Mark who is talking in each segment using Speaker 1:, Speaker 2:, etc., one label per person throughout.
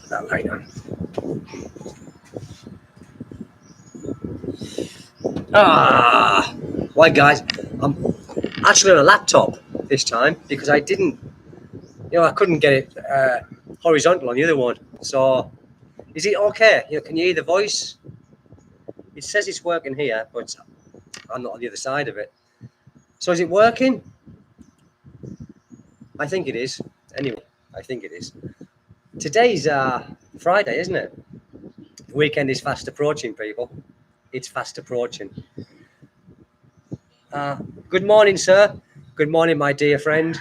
Speaker 1: Put that light on. Right, guys. I'm actually on a laptop this time because I didn't, I couldn't get it horizontal on the other one. So, is it okay? Can you hear the voice? It says it's working here, but I'm not on the other side of it. So, is it working? I think it is. Anyway, I think it is. Today's Friday, isn't it? The weekend is fast approaching, people. It's fast approaching. Good morning, sir. Good morning, my dear friend.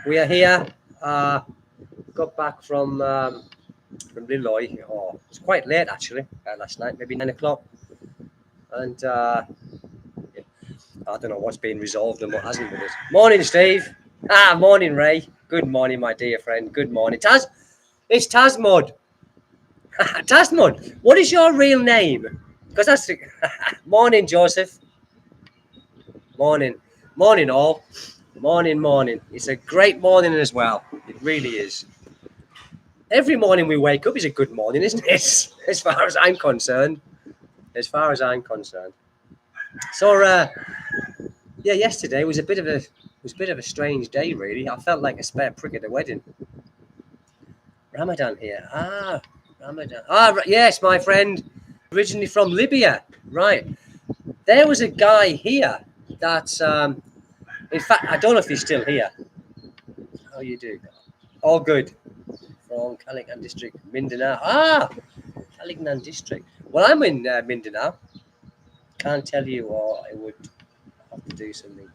Speaker 1: We are here. Got back from Lilloy. Oh, it's quite late actually. Last night, maybe 9 o'clock. And I don't know what's been resolved and what hasn't with it. Morning, Steve. Morning, Ray. Good morning, my dear friend. Good morning, Taz. It's Tazmod. Tazmod. What is your real name? Because that's morning, Joseph. Morning, morning, all. Morning. It's a great morning as well. It really is. Every morning we wake up is a good morning, isn't it? As far as I'm concerned. So, yesterday was a bit of a strange day, really. I felt like a spare prick at a wedding. Ramadan here. Ramadan. Yes, my friend. Originally from Libya. Right. There was a guy here that, in fact, I don't know if he's still here. How you do? All good. From Kalignan district, Mindanao. Kalignan district. Well, I'm in Mindanao. Can't tell you, or I would have to do something.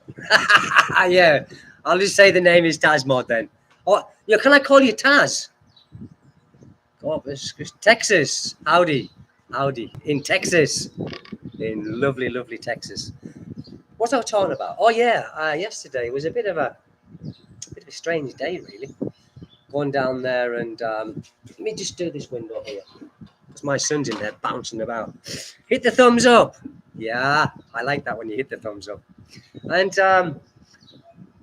Speaker 1: Yeah, I'll just say the name is Tazmod then. Oh, can I call you Taz? Oh, it's Texas. Howdy. In Texas. In lovely Texas. What was I talking about? Oh yeah, yesterday was a bit of a strange day, really. Going down there and let me just do this window here. Because my son's in there bouncing about. Hit the thumbs up. Yeah, I like that when you hit the thumbs up. And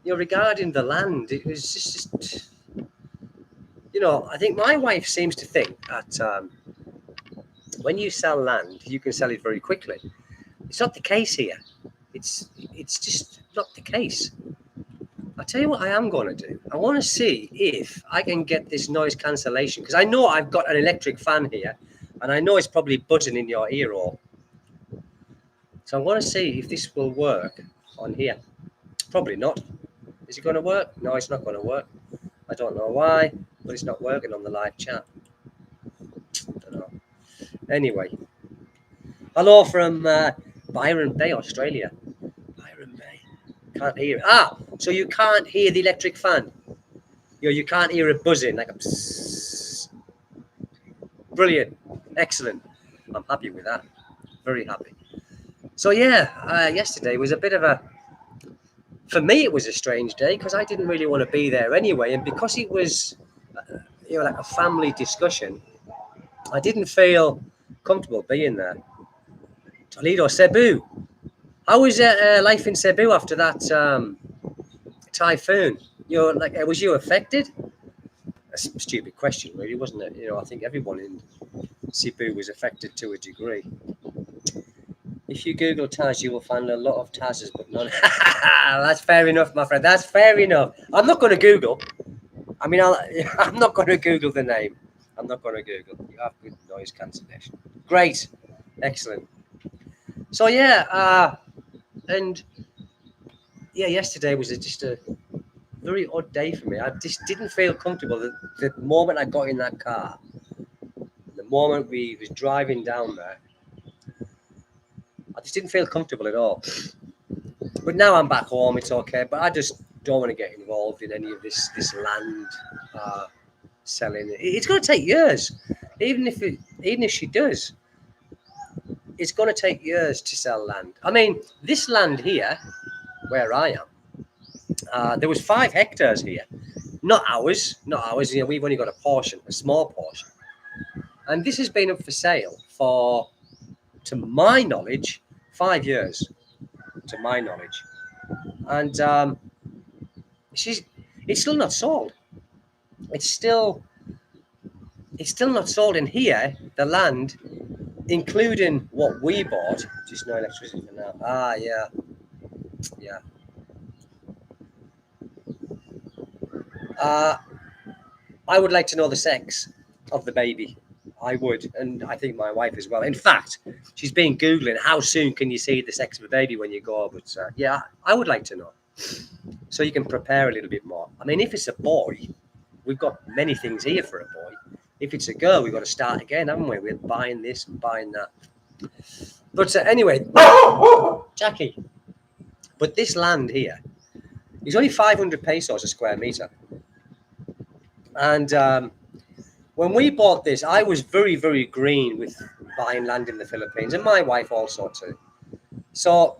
Speaker 1: regarding the land, it was just I think my wife seems to think that when you sell land, you can sell it very quickly. It's not the case here. It's just not the case. I'll tell you what I am going to do. I want to see if I can get this noise cancellation, because I know I've got an electric fan here, and I know it's probably buzzing in your ear hole. So I want to see if this will work on here. Probably not. Is it going to work? No, it's not going to work. I don't know why, but it's not working on the live chat. I don't know. Anyway, hello from Byron Bay, Australia. Byron Bay. Can't hear it. So you can't hear the electric fan. You can't hear it buzzing like a psst. Brilliant. Excellent. I'm happy with that. Very happy. So yesterday was a bit of for me it was a strange day because I didn't really want to be there anyway, and because it was like a family discussion, I didn't feel comfortable being there. Toledo, Cebu. How was life in Cebu after that typhoon? Was you affected? That's a stupid question, really, wasn't it? I think everyone in Cebu was affected to a degree. If you Google Taz, you will find a lot of Tazes, but none. That's fair enough, my friend. That's fair enough. I'm not going to Google. I mean, I'm not going to Google the name. I'm not going to Google. You have good noise cancellation. Great. Excellent. So, yesterday was just a very odd day for me. I just didn't feel comfortable. The moment I got in that car, the moment we was driving down there, I just didn't feel comfortable at all. But now I'm back home, it's okay. But I just don't want to get involved in any of this land selling. It's going to take years. Even if she does, it's going to take years to sell land. I mean, this land here, where I am, there was 5 hectares here. Not ours. We've only got a small portion. And this has been up for sale for, to my knowledge, 5 years. To my knowledge. And it's still not sold. It's still it's still not sold in here. The land, including what we bought, just no electricity for now. Ah, yeah, yeah. Uh, I would like to know the sex of the baby. I would, and I think my wife as well. In fact, she's been googling how soon can you see the sex of a baby when you go. But yeah, I would like to know, so you can prepare a little bit more. I mean, if it's a boy, we've got many things here for a boy. If it's a girl, we've got to start again, haven't we? We're buying this and buying that. But anyway, Jackie. But this land here is only 500 pesos a square meter, and when we bought this, I was very, very green with buying land in the Philippines, and my wife also too. So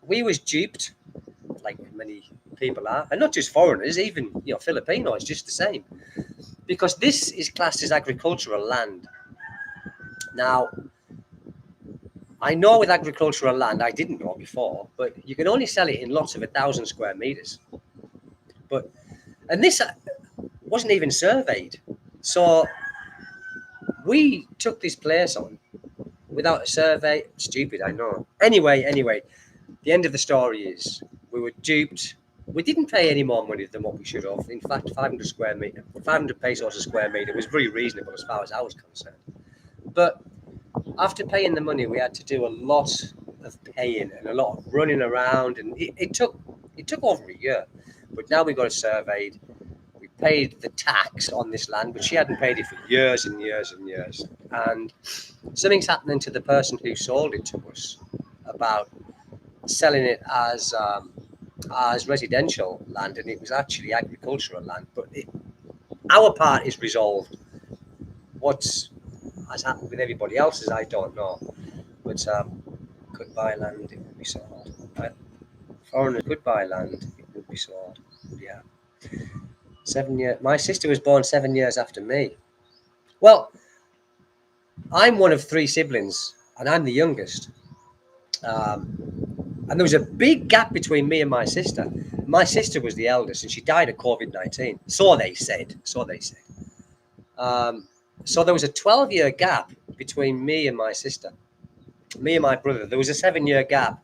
Speaker 1: we was duped, like many people are, and not just foreigners, even Filipinos, just the same, because this is classed as agricultural land. Now, I know with agricultural land, I didn't know before, but you can only sell it in lots of 1,000 square meters. And this wasn't even surveyed, so we took this place on without a survey. Stupid, I know. Anyway, the end of the story is we were duped. We didn't pay any more money than what we should have. In fact, 500 pesos a square meter was very reasonable as far as I was concerned. But after paying the money, we had to do a lot of paying and a lot of running around, and it took over a year. But now we got it surveyed. We paid the tax on this land, but she hadn't paid it for years and years and years. And something's happening to the person who sold it to us about selling it as residential land, and it was actually agricultural land. But our part is resolved. What has happened with everybody else's, I don't know. But could buy land, it would be sold. Foreigner could buy land, it would be sold. Yeah. 7 years. My sister was born 7 years after me. Well, I'm one of 3 siblings, and I'm the youngest. And there was a big gap between me and my sister. My sister was the eldest, and she died of COVID-19. So they said. So there was a 12-year gap between me and my sister. Me and my brother. There was a 7-year gap.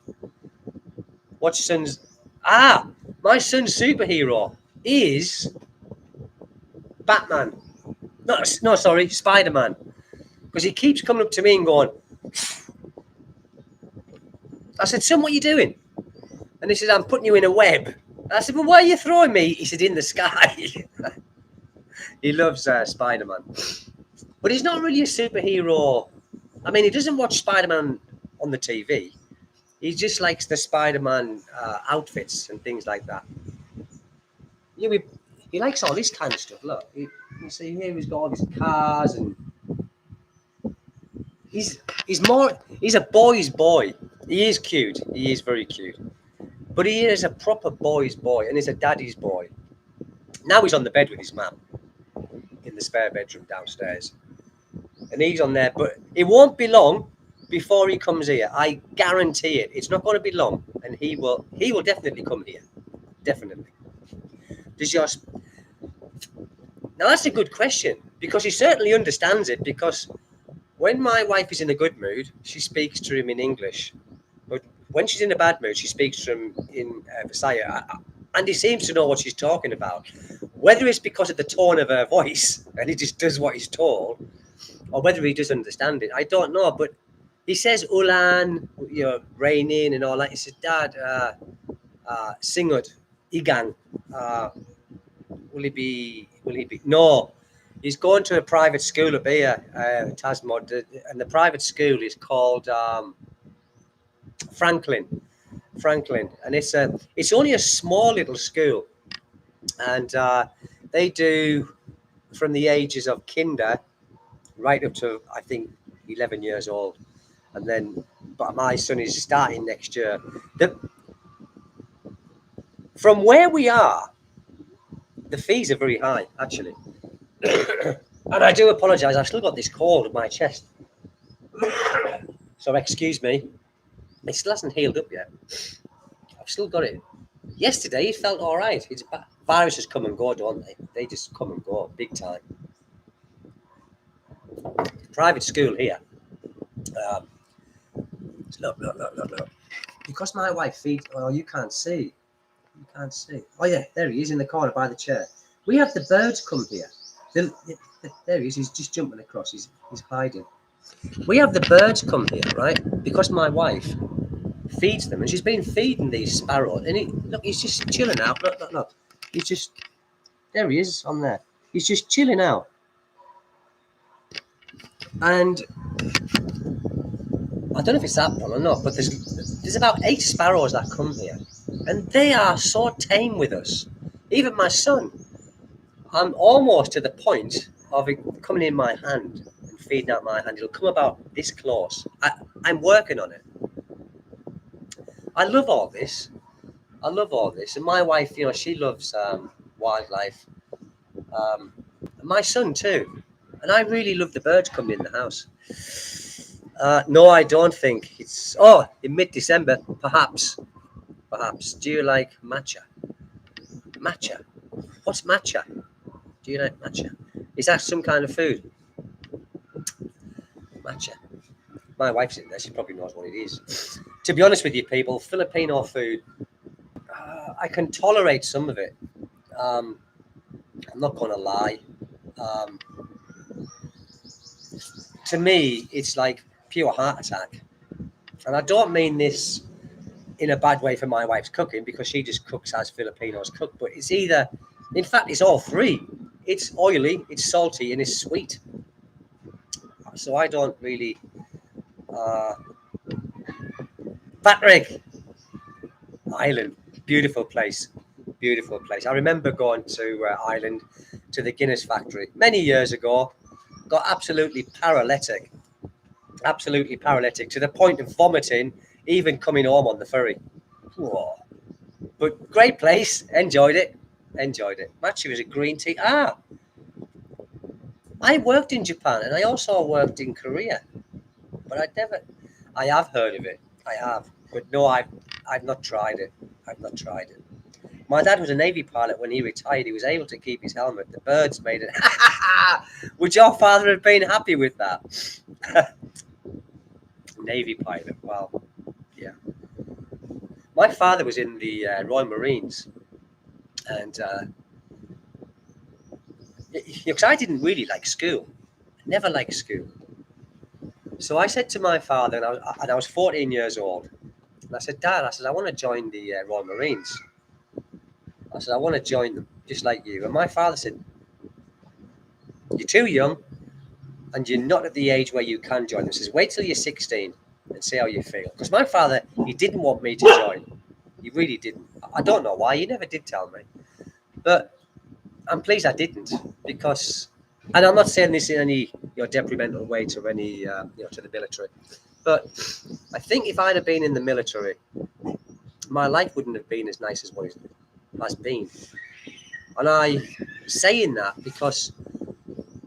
Speaker 1: What son's... my son's superhero is Batman. No, sorry, Spider-Man. Because he keeps coming up to me and going... I said, son, what are you doing? And he said, I'm putting you in a web. I said, well, why are you throwing me? He said, in the sky. He loves Spider-Man. But he's not really a superhero. I mean, he doesn't watch Spider-Man on the TV. He just likes the Spider-Man outfits and things like that. He likes all this kind of stuff. Look, you see here he's got all these cars, and he's a boy's boy. He is cute. He is very cute. But he is a proper boy's boy, and he's a daddy's boy. Now he's on the bed with his mum in the spare bedroom downstairs. And he's on there, but it won't be long before he comes here. I guarantee it. It's not going to be long, and he will definitely come here. Definitely. Now that's a good question, because he certainly understands it, because when my wife is in a good mood, she speaks to him in English. But when she's in a bad mood, she speaks to him in Visaya. And he seems to know what she's talking about. Whether it's because of the tone of her voice and he just does what he's told, or whether he does understand it, I don't know. But he says ulan, raining and all that. He says, Dad, singot, igan. Will he be? No. He's going to a private school up here, Tasmod, and the private school is called Franklin, and it's only a small little school, and they do from the ages of kinder right up to I think 11 years old, and then but my son is starting next year. From where we are, the fees are very high actually. And I do apologize, I've still got this cold in my chest, so excuse me. It still hasn't healed up yet. I've still got it. Yesterday it felt all right. Viruses come and go, don't they? They just come and go big time. private school here. Look. Because my wife feeds. Oh, you can't see. You can't see. Oh yeah, there he is in the corner by the chair. We have the birds come here. There he is. He's just jumping across. He's hiding. We have the birds come here, right? Because my wife feeds them, and she's been feeding these sparrows. And look, he's just chilling out. Look. He's just there. He is on there. He's just chilling out. And I don't know if it's that one or not, but there's about 8 sparrows that come here, and they are so tame with us. Even my son, I'm almost to the point of it coming in my hand and feeding out my hand. It'll come about this close. I'm working on it. I love all this. And my wife, she loves wildlife. And my son too. And I really love the birds coming in the house. No, I don't think it's. Oh, in mid-December, perhaps. Do you like matcha? Matcha? What's matcha? Do you like matcha? Is that some kind of food? Matcha. My wife's in there. She probably knows what it is. To be honest with you, people, Filipino food, I can tolerate some of it. I'm not going to lie. To me, it's like pure heart attack. And I don't mean this in a bad way for my wife's cooking, because she just cooks as Filipinos cook, but it's either, in fact, it's all three. It's oily, it's salty, and it's sweet. So I don't really... Patrick! Ireland, beautiful place. I remember going to Ireland, to the Guinness factory, many years ago. Got absolutely paralytic to the point of vomiting, even coming home on the ferry. Whoa. But great place, enjoyed it. Matcha was a green tea. I worked in Japan, and I also worked in Korea, but I have heard of it. I have, but no, I've not tried it. My dad was a Navy pilot. When he retired, he was able to keep his helmet. The birds made it. Would your father have been happy with that? Navy pilot. Well, yeah. My father was in the Royal Marines, and because I didn't really like school. I never liked school. So I said to my father, and I was 14 years old, and I said, Dad, I want to join the Royal Marines. I said, I want to join them, just like you. And my father said, you're too young, and you're not at the age where you can join them. He says, wait till you're 16 and see how you feel. Because my father, he didn't want me to join. He really didn't. I don't know why. He never did tell me. But I'm pleased I didn't, because, and I'm not saying this in any detrimental way to any to the military, but I think if I'd have been in the military, my life wouldn't have been as nice as what it has been. And I saying that because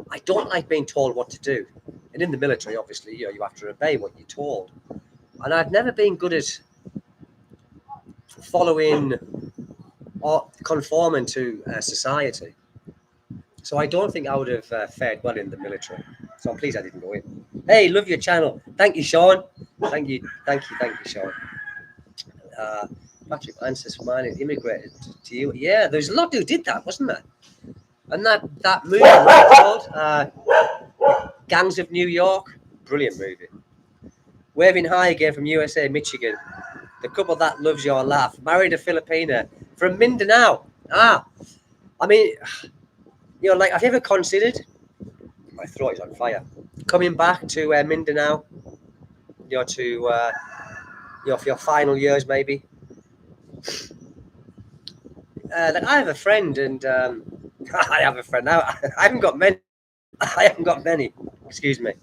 Speaker 1: I don't like being told what to do. And in the military, obviously, you have to obey what you're told. And I've never been good at following or conforming to society. So I don't think I would have fared well in the military. So I'm pleased I didn't go in. Hey, love your channel. Thank you, Sean. Thank you, Sean. Patrick Anstis Mine immigrated to you. Yeah, there's a lot who did that, wasn't there? And that movie, what's it called? Gangs of New York. Brilliant movie. Waving High again from USA, Michigan. The couple that loves your laugh. Married a Filipina from Mindanao. I mean, like, have you ever considered? My throat is on fire. Coming back to Mindanao, to for your final years, maybe. Like, I have a friend, and I have a friend now. I haven't got many. Excuse me.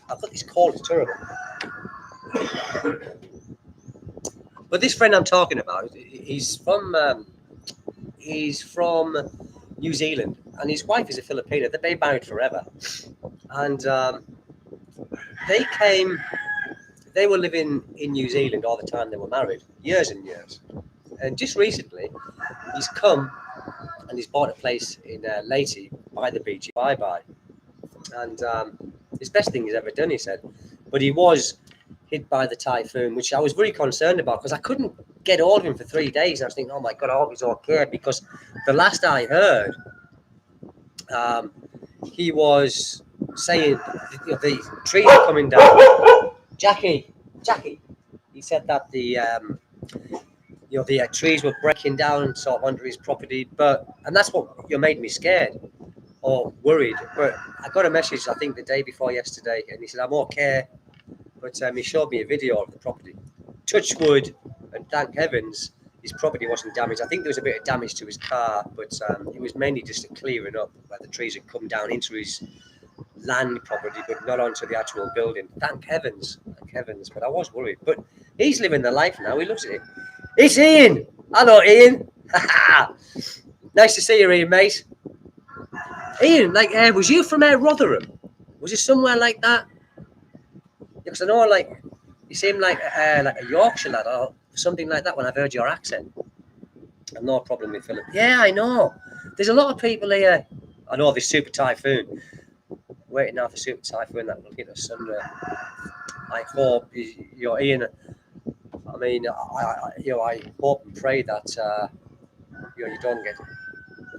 Speaker 1: I've got this cold. It's terrible. But this friend I'm talking about, he's from New Zealand, and his wife is a Filipina. They've been married forever, and they were living in New Zealand all the time they were married, years and years. And just recently, he's come and he's bought a place in Leyte by the beach, Bye. And It's the best thing he's ever done, he said. But he was hit by the typhoon, which I was very concerned about because I couldn't get hold of him for 3 days. And I was thinking, oh my God, I hope he's okay. Because the last I heard, he was saying the trees are coming down. Jackie, he said that the trees were breaking down sort of under his property, and that's what made me scared or worried. But I got a message, I think the day before yesterday, and he said, I'm okay. But he showed me a video of the property. Touch wood, and thank heavens, his property wasn't damaged. I think there was a bit of damage to his car, but it was mainly just a clearing up where the trees had come down into his land property, but not onto the actual building. Thank heavens. But I was worried. But he's living the life now. He loves it. It's Ian. Hello, Ian. Nice to see you, Ian, mate. Ian, was you from Rotherham? Was it somewhere like that? Because I know, you seem like a Yorkshire lad or something like that when I've heard your accent. I've no problem with Philip. Yeah, I know. There's a lot of people here. I know this super typhoon. Waiting now for super typhoon that will hit us Sunday. I hope Ian. I mean, I hope and pray that you don't get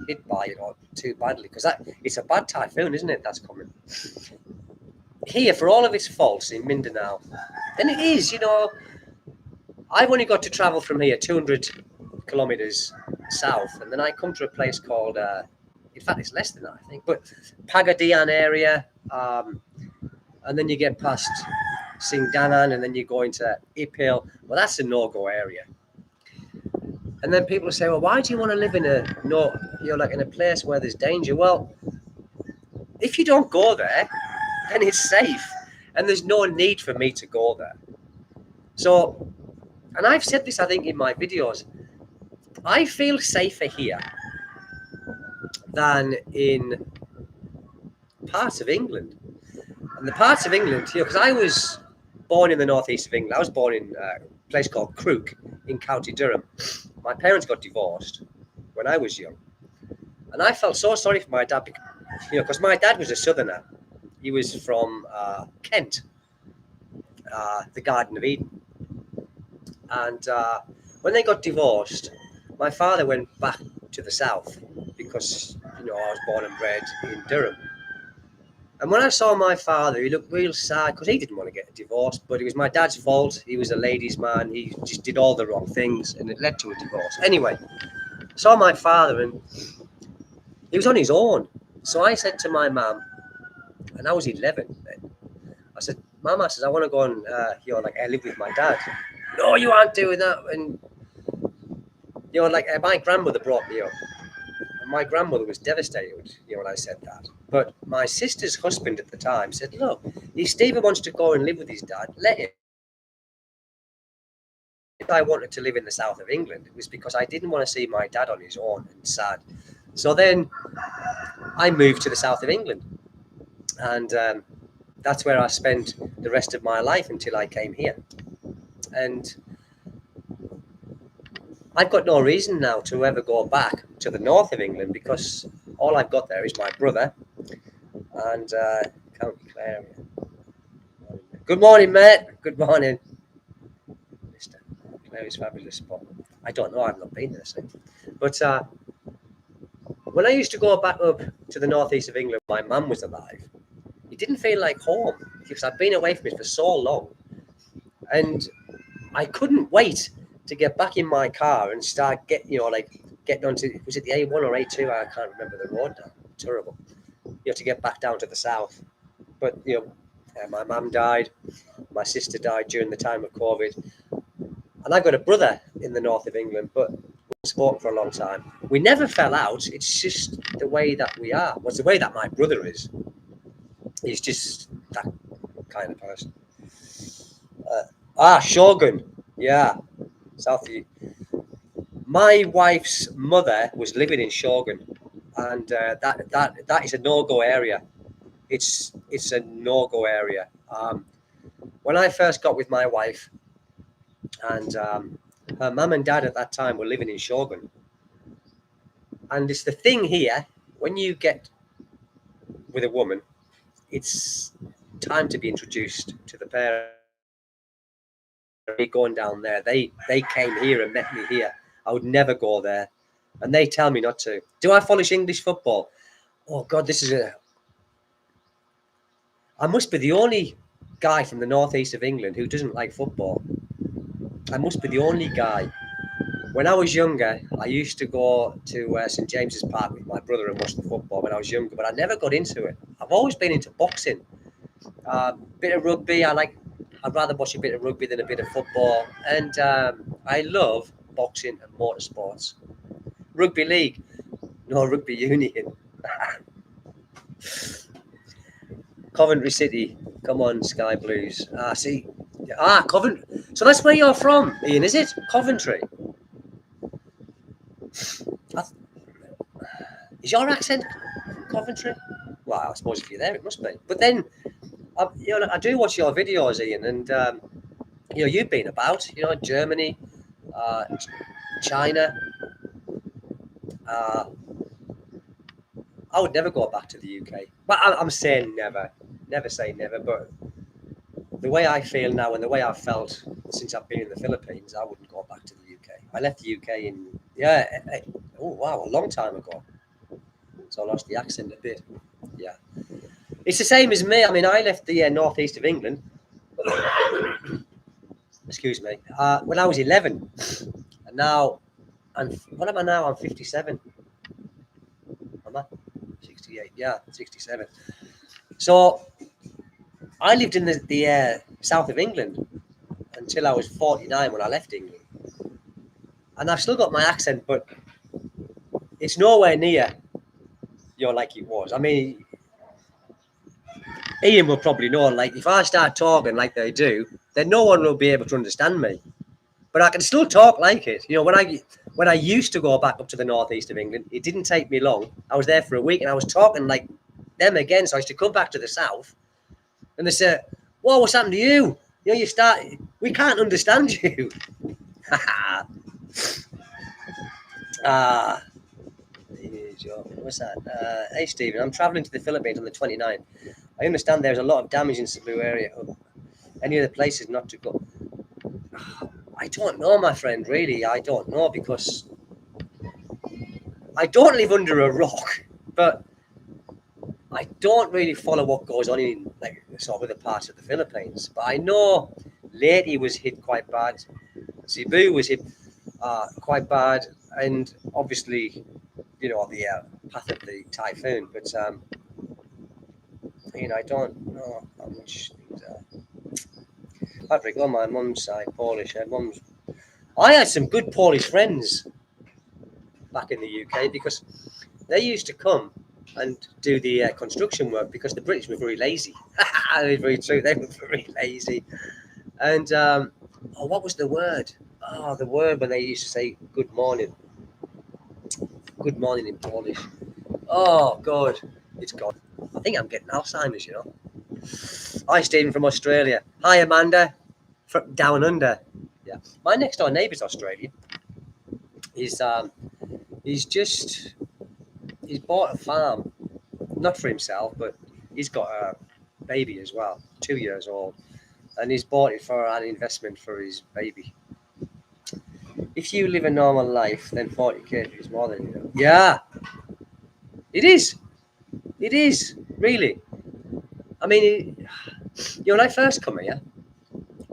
Speaker 1: hit by it too badly, because it's a bad typhoon, isn't it? That's coming here for all of its faults in Mindanao. And it is, I've only got to travel from here 200 kilometers south, and then I come to a place called, in fact, it's less than that, I think, but Pagadian area, and then you get past Singdangan, and then you go into Ipil. Well, that's a no-go area. And then people say, well, why do you want to live in in a place where there's danger? Well, if you don't go there, then it's safe, and there's no need for me to go there. So, and I've said this, I think, in my videos, I feel safer here than in parts of England. And the parts of England, because I was born in the northeast of England. I was born in a place called Crook in County Durham. My parents got divorced when I was young. And I felt so sorry for my dad, because my dad was a southerner. He was from Kent, the Garden of Eden. And when they got divorced, my father went back to the south because, I was born and bred in Durham. And when I saw my father, he looked real sad because he didn't want to get a divorce, but it was my dad's fault. He was a ladies' man. He just did all the wrong things, and it led to a divorce. Anyway, I saw my father, and he was on his own. So I said to my mum, and I was 11 then, I said, Mum, I want to go and live with my dad. No, you aren't doing that. And my grandmother brought me up. And my grandmother was devastated, when I said that. But my sister's husband at the time said, look, if Stephen wants to go and live with his dad, let him. If I wanted to live in the south of England, it was because I didn't want to see my dad on his own and sad. So then I moved to the south of England. And that's where I spent the rest of my life until I came here. And I've got no reason now to ever go back to the north of England, because all I've got there is my brother and County Clare. Good morning, mate. Good morning. Mr. Clare is a fabulous spot. I don't know. I've not been there since. But when I used to go back up to the northeast of England, my mum was alive. It didn't feel like home because I'd been away from it for so long. And I couldn't wait to get back in my car and start getting onto, was it the A1 or A2? I can't remember the road now. Terrible. To get back down to the south. But, my mum died. My sister died during the time of COVID. And I've got a brother in the north of England, but we've spoken for a long time. We never fell out. It's just the way that we are. Well, it's the way that my brother is. He's just that kind of person. Shogun. Yeah. South. My wife's mother was living in Shogun, and that is a no-go area. It's a no-go area. When I first got with my wife, and her mum and dad at that time were living in Shogun, and it's the thing here, when you get with a woman, it's time to be introduced to the parents. Going down there, they came here and met me here. I would never go there, and they tell me not to. Do I follow English football? Oh God, I must be the only guy from the northeast of England who doesn't like football. I must be the only guy. When I was younger, I used to go to St James's Park with my brother and watch the football when I was younger, but I never got into it. I've always been into boxing, bit of rugby. I'd rather watch a bit of rugby than a bit of football, and I love boxing and motorsports. Rugby league, no rugby union. Coventry City, come on, Sky Blues. Coventry. So that's where you're from, Ian, is it? Coventry. Is your accent Coventry? Well, I suppose if you're there, it must be. But then, I do watch your videos, Ian, and you've been about, Germany, China. I would never go back to the UK. But I'm saying never. Never say never. But the way I feel now and the way I've felt since I've been in the Philippines, I wouldn't go back to the UK. I left the UK a long time ago. So I lost the accent a bit. Yeah. It's the same as me. I mean, I left the northeast of England. Excuse me. When I was 11. And now, what am I now? I'm 57. Am I? 68. Yeah, 67. So I lived in the south of England until I was 49 when I left England. And I've still got my accent, but it's nowhere near like it was. I mean, Ian will probably know, like, if I start talking like they do, then no one will be able to understand me. But I can still talk like it. When I used to go back up to the northeast of England, it didn't take me long. I was there for a week and I was talking like them again. So I used to come back to the south and they say, "Whoa, what's happened to you? We can't understand you." What's that? Hey, Stephen, I'm traveling to the Philippines on the 29th. I understand there's a lot of damage in Cebu area. Any other places not to go? I don't know, my friend, really. I don't know, because I don't live under a rock, but I don't really follow what goes on in sort of other parts of the Philippines. But I know Leyte was hit quite bad. Cebu was hit quite bad, and obviously, the path of the typhoon. But I don't know how much things are. Patrick, on my mum's side, Polish. I had some good Polish friends back in the UK because they used to come and do the construction work because the British were very lazy. Very true. They were very lazy. And what was the word? Oh, the word when they used to say good morning. Good morning in Polish. Oh, God. It's gone. I think I'm getting Alzheimer's, Hi, Stephen from Australia. Hi, Amanda from down under. Yeah. My next door neighbour's Australian. He's bought a farm, not for himself, but he's got a baby as well, 2 years old. And he's bought it for an investment for his baby. If you live a normal life, then 40k is more than Yeah, it is. It is, really. I mean, when I first come here,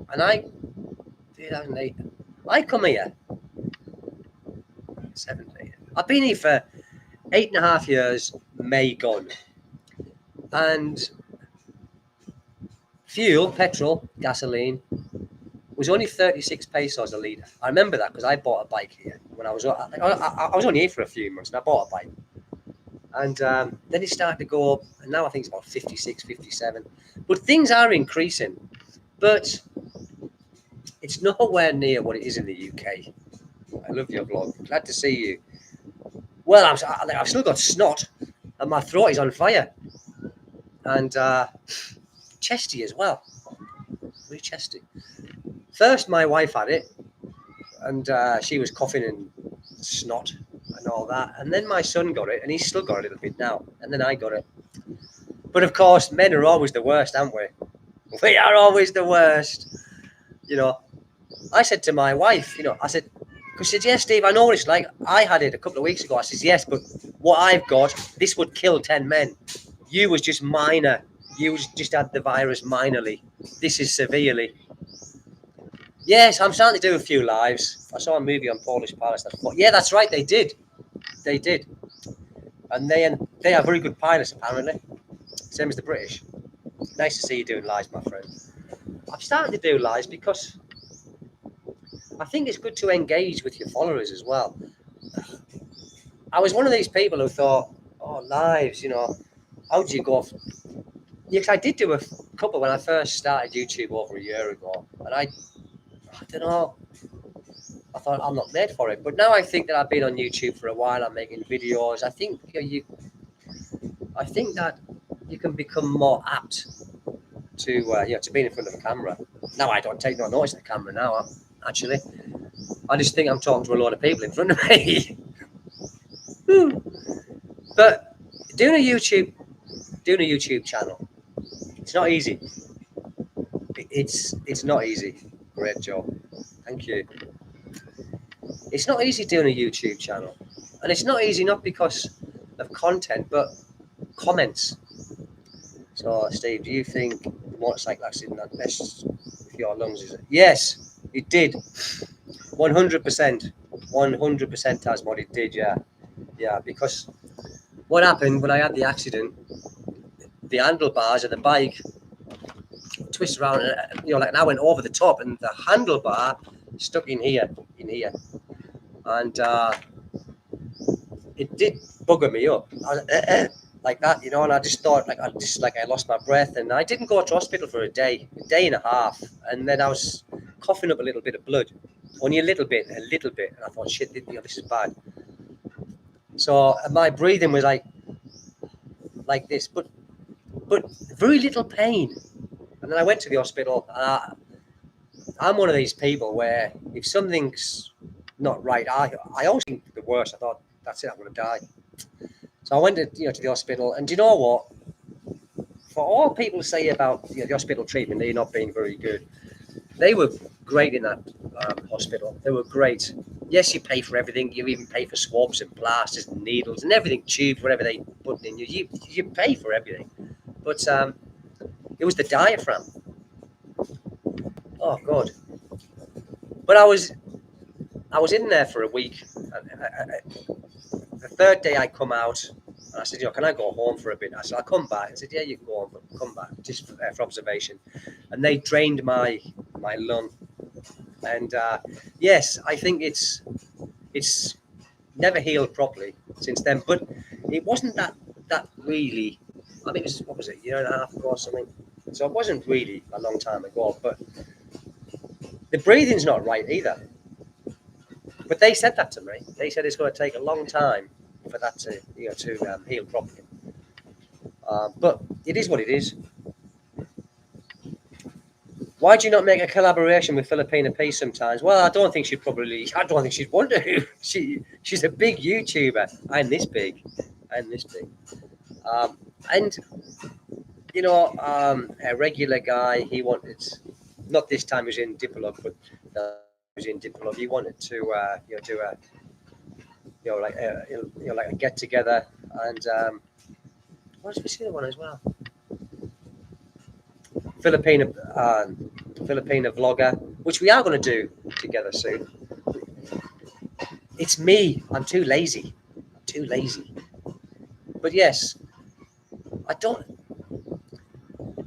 Speaker 1: and 2008, I come here, 17. I've been here for 8.5 years, May gone. And fuel, petrol, gasoline, was only 36 pesos a litre. I remember that because I bought a bike here when I was only here for a few months and I bought a bike. And then it started to go up, and now I think it's about 56, 57. But things are increasing, but it's nowhere near what it is in the UK. I love your vlog. Glad to see you. Well, I've still got snot, and my throat is on fire. And chesty as well. Very chesty. First, my wife had it, and she was coughing and snot and all that. And then my son got it, and he's still got a little bit now. And then I got it. But of course, men are always the worst, aren't we? We are always the worst. You know, I said to my wife, I said, because she said, yes, Steve, I know what it's like. I had it a couple of weeks ago. I said, yes, but what I've got, this would kill 10 men. You was just minor. You just had the virus minorly. This is severely. Yes, I'm starting to do a few lives. I saw a movie on Polish pilots. Yeah, that's right. They did. They did. And they are very good pilots, apparently. Same as the British. Nice to see you doing lives, my friend. I'm starting to do lives because I think it's good to engage with your followers as well. I was one of these people who thought, oh, lives, how do you go? Yes, I did do a couple when I first started YouTube over a year ago. And I don't know. I thought I'm not made for it. But now I think that I've been on YouTube for a while. I'm making videos. I think I think that you can become more apt to being in front of a camera. Now I don't take no notice of the camera now. Actually, I just think I'm talking to a lot of people in front of me. But doing a YouTube channel, it's not easy. It's not easy. Great job. Thank you. It's not easy doing a YouTube channel. And it's not easy not because of content, but comments. So, Steve, do you think the motorcycle accident had messed with your lungs? Is it? Yes, it did. 100%. 100% has what it did, yeah. Yeah, because what happened when I had the accident, the handlebars of the bike twist around, and I went over the top, and the handlebar stuck in here, and it did bugger me up. I was, like that, and I just thought, I lost my breath, and I didn't go to hospital for a day and a half, and then I was coughing up a little bit of blood, only a little bit, and I thought, shit, this is bad. So my breathing was like this, but very little pain. And then I went to the hospital. I'm one of these people where if something's not right, I always think the worst. I thought, that's it, I'm going to die. So I went to the hospital, and do you know what? For all people say about the hospital treatment, they're not being very good. They were great in that hospital. They were great. Yes, you pay for everything. You even pay for swabs and plasters and needles and everything, tubes, whatever they put in you. You pay for everything. But it was the diaphragm. Oh God! But I was in there for a week. The third day I come out, and I said, can I go home for a bit? I said, I'll come back. I said, yeah, you can go home, but come back just for observation. And they drained my lung. And yes, I think it's never healed properly since then. But it wasn't that really. I mean, what was it, a year and a half ago or something? So it wasn't really a long time ago. But the breathing's not right either. But they said that to me. They said it's going to take a long time for that to heal properly. But it is what it is. Why do you not make a collaboration with Filipina P sometimes? Well, I don't think she'd want to. She's a big YouTuber. I'm this big. And a regular guy, he wanted, not this time he was in Dipolog, but he was in Dipolog. He wanted to do a get together, and what was the other one as well? Filipina vlogger, which we are going to do together soon. It's me. I'm too lazy. But yes, I don't.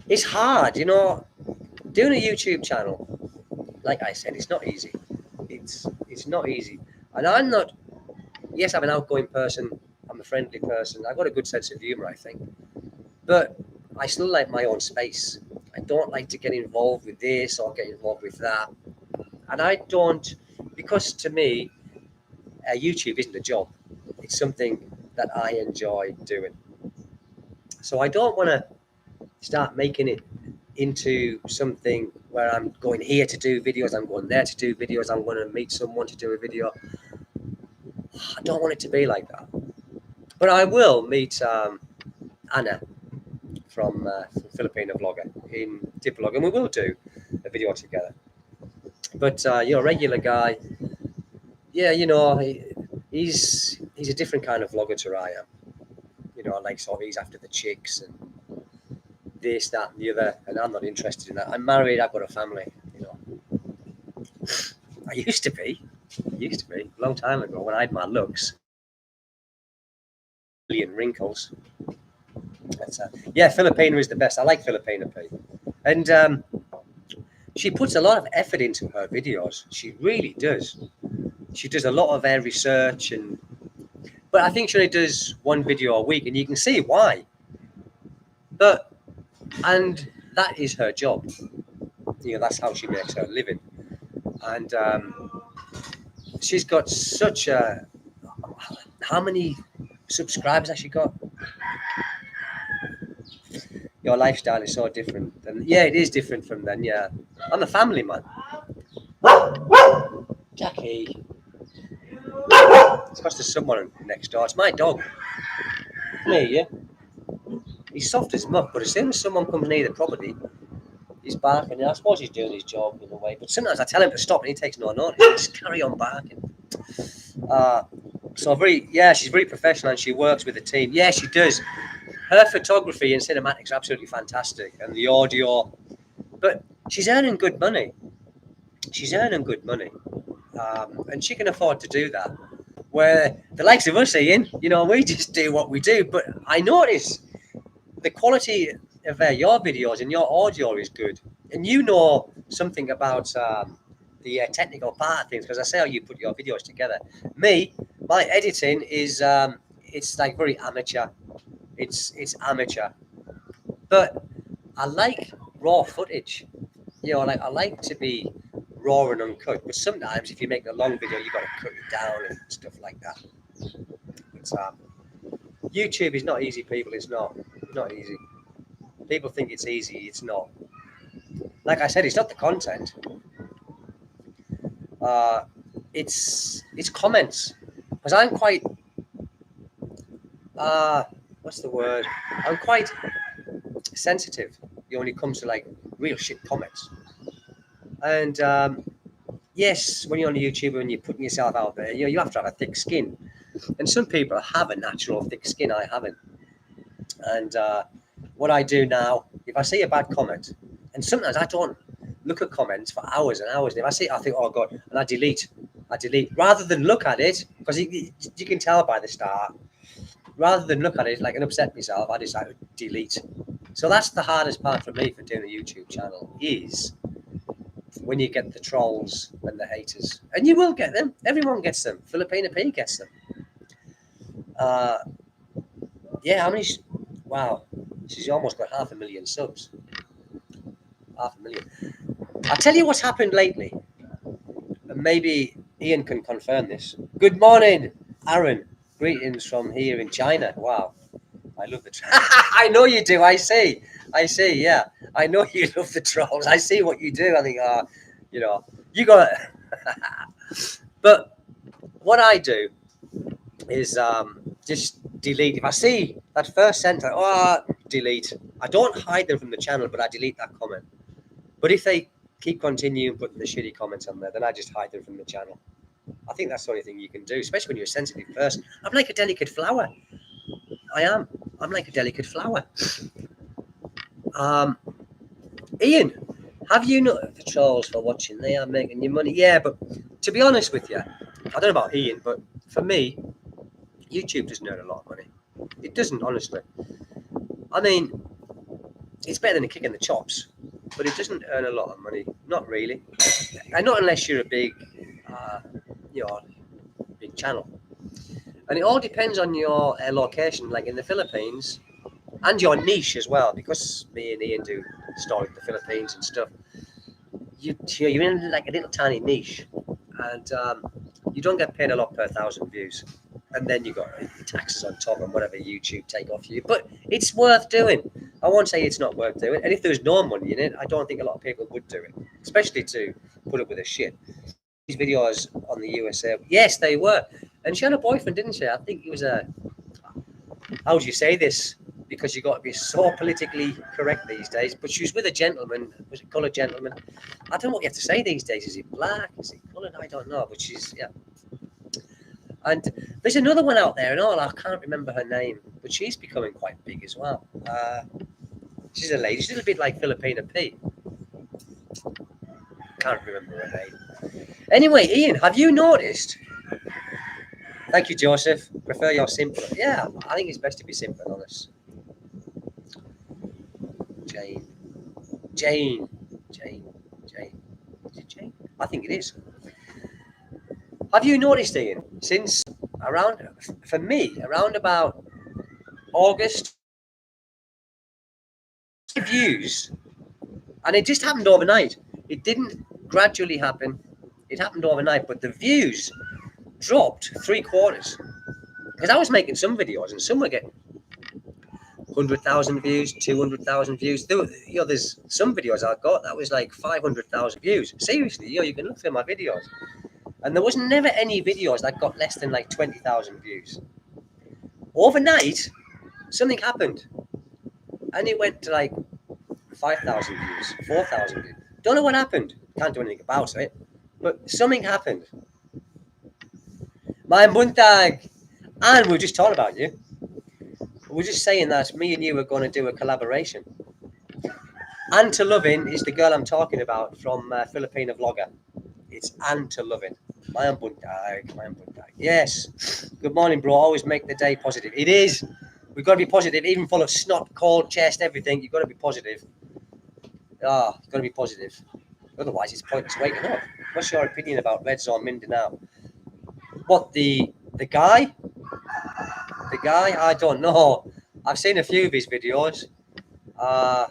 Speaker 1: It's hard, doing a YouTube channel. Like I said, it's not easy. It's not easy, and I'm not. Yes, I'm an outgoing person. I'm a friendly person. I've got a good sense of humor, I think, but I still like my own space. I don't like to get involved with this or get involved with that. And I don't, because to me, YouTube isn't a job. It's something that I enjoy doing. So I don't want to start making it into something where I'm going here to do videos, I'm going there to do videos, I'm going to meet someone to do a video. I don't want it to be like that. But I will meet Anna from Filipino vlogger in Dipolog, and we will do a video together. But you know, regular guy, yeah, you know, he's a different kind of vlogger to I am. You know, like sort of he's after the chicks and this, that, and the other, and I'm not interested in that. I'm married. I've got a family. You know, I used to be a long time ago when I had my looks, million wrinkles. But, yeah, Filipina is the best. I like Filipina P, and she puts a lot of effort into her videos. She really does. She does a lot of research, but I think she only does one video a week, and you can see why. And that is her job. You know, that's how she makes her living. And she's got such a... How many subscribers has she got? Your lifestyle is so different. And yeah, it is different from then, yeah. I'm a family man. Jackie. It's because there's someone next door. It's my dog. Me, yeah. He's soft as muck, but as soon as someone comes near the property, he's barking. I suppose he's doing his job in a way, but sometimes I tell him to stop and he takes no notice. He just carry on barking. She's very professional and she works with a team. Yeah, she does. Her photography and cinematics are absolutely fantastic, and the audio. But she's earning good money. And she can afford to do that. Where the likes of us, Ian, you know, we just do what we do. But I notice the quality of your videos and your audio is good, and you know something about the technical part of things, because I say how you put your videos together. Me, my editing is it's like very amateur. It's amateur, but I like raw footage. You know, like I like to be raw and uncut. But sometimes, if you make a long video, you got to cut it down and stuff like that. But YouTube is not easy, people. It's not easy. People think it's easy. It's not. Like I said, it's not the content. It's comments. Because I'm quite. What's the word? I'm quite sensitive. When it comes to like real shit comments. And yes, when you're on YouTube and you're putting yourself out there, you have to have a thick skin. And some people have a natural thick skin. I haven't. And what I do now, if I see a bad comment, and sometimes I don't look at comments for hours and hours. And if I see it, I think, oh God, and I delete rather than look at it, because you can tell by the start. Rather than look at it like and upset myself, I decide to delete. So that's the hardest part for me for doing a YouTube channel, is when you get the trolls and the haters. And you will get them. Everyone gets them. Filipina P gets them. Yeah, how many? Wow, she's almost got 500,000 subs. 500,000. I'll tell you what's happened lately. And maybe Ian can confirm this. Good morning, Aaron. Greetings from here in China. Wow. I love the I know you do. I see. Yeah. I know you love the trolls. I see what you do. I think, you know, you got it. But what I do is just delete. If I see that first sentence, delete. I don't hide them from the channel, but I delete that comment. But if they keep continuing putting the shitty comments on there, then I just hide them from the channel. I think that's the only thing you can do, especially when you're a sensitive person. I'm like a delicate flower. I am. I'm like a delicate flower. Ian, have you noticed the trolls for watching? They are making you money. Yeah, but to be honest with you, I don't know about Ian, but for me, YouTube doesn't earn a lot of money. It doesn't, honestly. I mean, it's better than a kick in the chops, but it doesn't earn a lot of money. Not really. And not unless you're a big, big channel. And it all depends on your location, like in the Philippines, and your niche as well, because me and Ian do story in the Philippines and stuff. You're in like a little tiny niche, and you don't get paid a lot per 1,000 views. And then you got taxes on top and whatever YouTube take off you. But it's worth doing. I won't say it's not worth doing. And if there's no money in it, I don't think a lot of people would do it, especially to put up with a shit. These videos on the USA, yes, they were. And she had a boyfriend, didn't she? I think he was how would you say this? because you got to be so politically correct these days. But she was with a gentleman, was it coloured gentleman? I don't know what you have to say these days. Is it black? Is it coloured? I don't know. But she's, yeah. And there's another one out there and all. I can't remember her name, but she's becoming quite big as well. She's a lady. She's a little bit like Filipina P. Can't remember her name. Anyway, Ian, have you noticed? Thank you, Joseph. Prefer your simple. Yeah, I think it's best to be simple and honest. Jane. Is it Jane? I think it is. Have you noticed, Ian, since around, for me, around about August, views, and it just happened overnight. It didn't gradually happen. It happened overnight, but the views dropped 3/4. Because I was making some videos, and some were getting 100,000 views, 200,000 views. There's some videos I got that was like 500,000 views. Seriously, you can look through my videos, and there was never any videos that got less than like 20,000 views. Overnight, something happened, and it went to like 5,000 views, 4,000 views. Don't know what happened. Can't do anything about it, but something happened. My Buntag, and we're just talking about you. We're just saying that me and you are going to do a collaboration. Anne to Lovin is the girl I'm talking about from Filipina Vlogger. It's Anne to Lovin. My Buntag. Yes. Good morning, bro. Always make the day positive. It is. We've got to be positive, even full of snot, cold, chest, everything. You've got to be positive. You've got to be positive. Otherwise, it's pointless waking up. What's your opinion about Red Zone Mindanao? What, the guy? The guy? I don't know. I've seen a few of his videos. I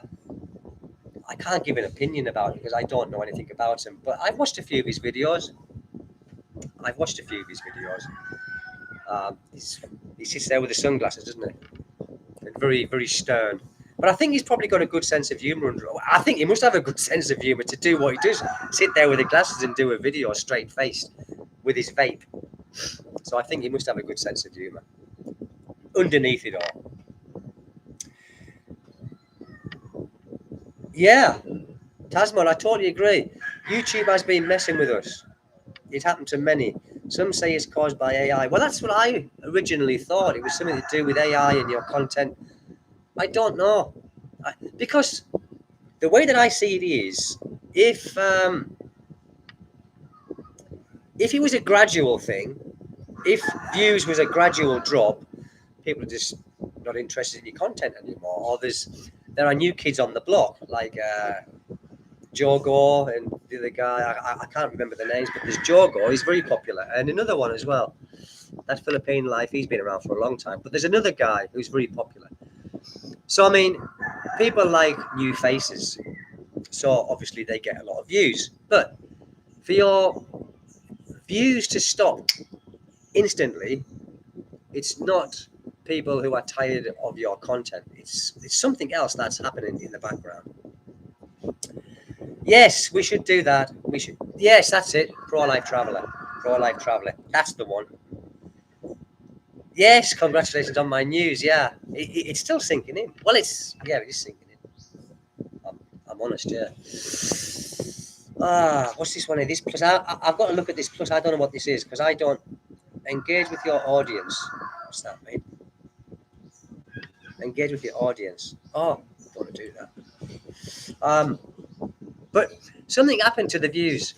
Speaker 1: can't give an opinion about it because I don't know anything about him. But I've watched a few of his videos. He sits there with the sunglasses, doesn't he? And very, very stern. But I think he's probably got a good sense of humour. I think he must have a good sense of humour to do what he does. Sit there with the glasses and do a video straight-faced with his vape. So I think he must have a good sense of humour underneath it all. Yeah, Tasman, I totally agree. YouTube has been messing with us. It happened to many. Some say it's caused by AI. Well, that's what I originally thought. It was something to do with AI and your content. I don't know. Because the way that I see it is, if it was a gradual thing, if views was a gradual drop, people are just not interested in your content anymore. Or there are new kids on the block, like Jogo and the other guy. I can't remember the names, but there's Jogo. He's very popular, and another one as well. That's Philippine Life. He's been around for a long time. But there's another guy who's very popular. So I mean, people like new faces. So obviously they get a lot of views. But for your views to stop instantly, it's not people who are tired of your content. It's something else that's happening in the background. Yes, we should do that. We should. Yes, that's it. Pro-life traveler. Pro-life traveler. That's the one. Yes, congratulations on my news. Yeah, it's still sinking in. Well, it is sinking in. I'm honest. Yeah. What's this one? This plus. I've got to look at this plus. I don't know what this is because I don't engage with your audience. What's that mean? Engage with your audience. Oh, I don't want to do that. But something happened to the views.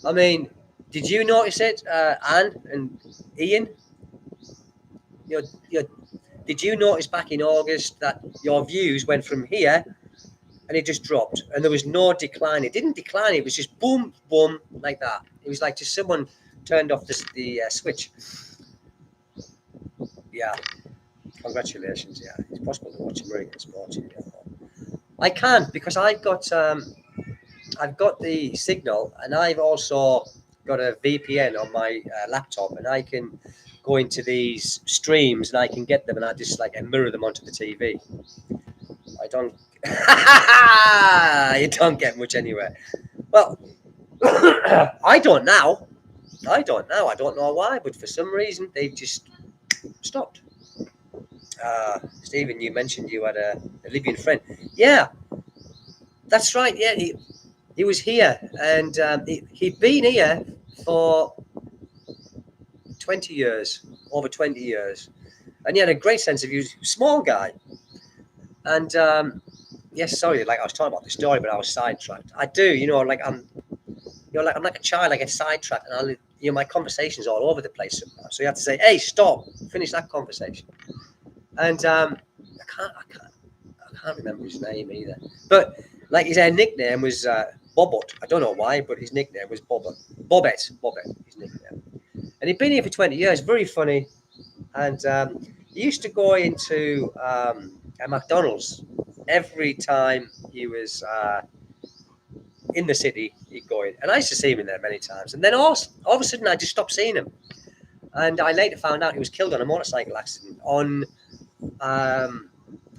Speaker 1: I mean, did you notice it, Anne and Ian? Did you notice back in August that your views went from here and it just dropped and there was no decline? It didn't decline. It was just boom, boom, like that. It was like just someone turned off the switch. Yeah. Congratulations. Yeah. It's possible to watch American sports. I can't because I've got the signal and I've also got a VPN on my laptop and I can go into these streams and I can get them and I just mirror them onto the TV. I don't you don't get much anywhere. Well, I don't now. I don't know why, but for some reason they've just stopped. Stephen, you mentioned you had a Libyan friend. Yeah, that's right. Yeah, he was here, and he'd been here for 20 years, over 20 years, and he had a great sense of humor. Small guy, and yes, sorry, like I was talking about the story, but I was sidetracked. I do, like I'm like a child. I get sidetracked, and my conversation's all over the place sometimes. So you have to say, "Hey, stop! Finish that conversation." And I can't remember his name either. But like his nickname was Bobbot. I don't know why, but his nickname was Bobbot. Bobbet, his nickname. And he'd been here for 20 years. Very funny. And he used to go into a McDonald's every time he was in the city. He'd go in, and I used to see him in there many times. And then all of a sudden, I just stopped seeing him. And I later found out he was killed on a motorcycle accident on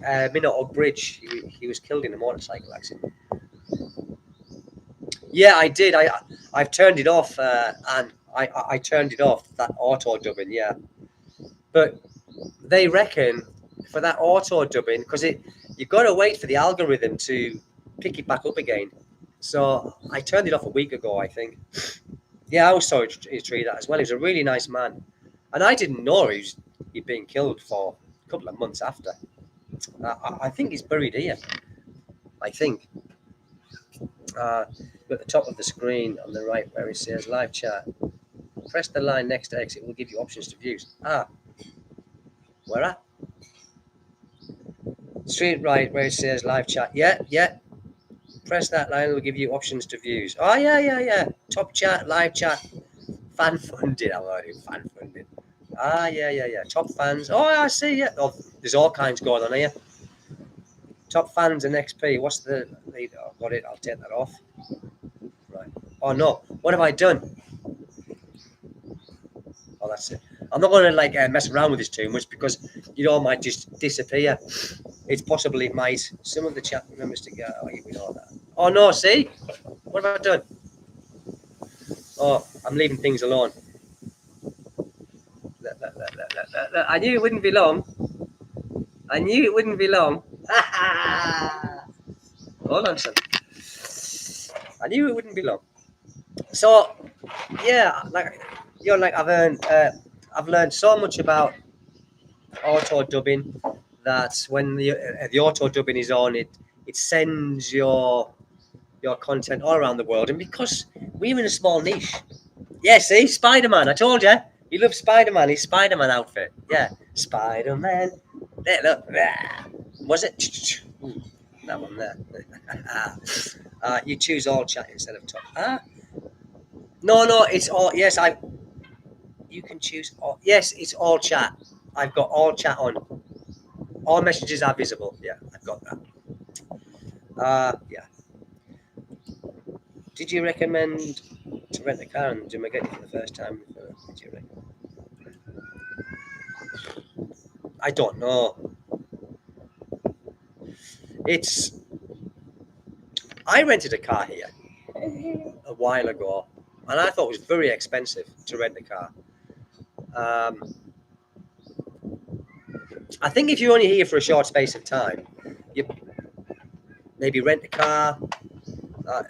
Speaker 1: Minot Bridge. He was killed in a motorcycle accident. Yeah, I did. I've turned it off, and I turned it off, that auto dubbing. Yeah, but they reckon for that auto dubbing, because you've got to wait for the algorithm to pick it back up again. So I turned it off a week ago, I think. Yeah, I was sorry to treat that as well. He was a really nice man, and I didn't know he'd been killed for a couple of months after. I think he's buried here. I think. At the top of the screen on the right where it says live chat, press the line next to exit. It will give you options to views. Where at? Straight right where it says live chat. Yeah. Press that line. It will give you options to views. Oh, yeah. Top chat, live chat, fan funded. I like it, fan funded. Yeah. Top fans. Oh, I see. Yeah. Oh, there's all kinds going on here. Top fans and XP. What's the lead? Oh, got it. I'll take that off. Right. Oh no. What have I done? Oh, that's it. I'm not going to mess around with this too much because might just disappear. It's possible it might. Some of the chat members to get. Oh, we know that. Oh no. See. What have I done? Oh, I'm leaving things alone. I knew it wouldn't be long. Hold on, son. I knew it wouldn't be long. So, yeah, I've learned so much about auto dubbing that when the auto dubbing is on, it sends your content all around the world. And because we're in a small niche, yeah, see, Spider-Man. I told you, you love Spider-Man. His Spider-Man outfit, yeah, Spider-Man. There, look, was it? Ooh, that one there. You choose all chat instead of top. No, it's all. Yes, you can choose all. Yes, it's all chat. I've got all chat on. All messages are visible. Yeah, I've got that. Yeah. Did you recommend to rent a car and do Magetti for the first time? Did you recommend? I don't know. I rented a car here a while ago, and I thought it was very expensive to rent a car. I think if you're only here for a short space of time, you maybe rent a car.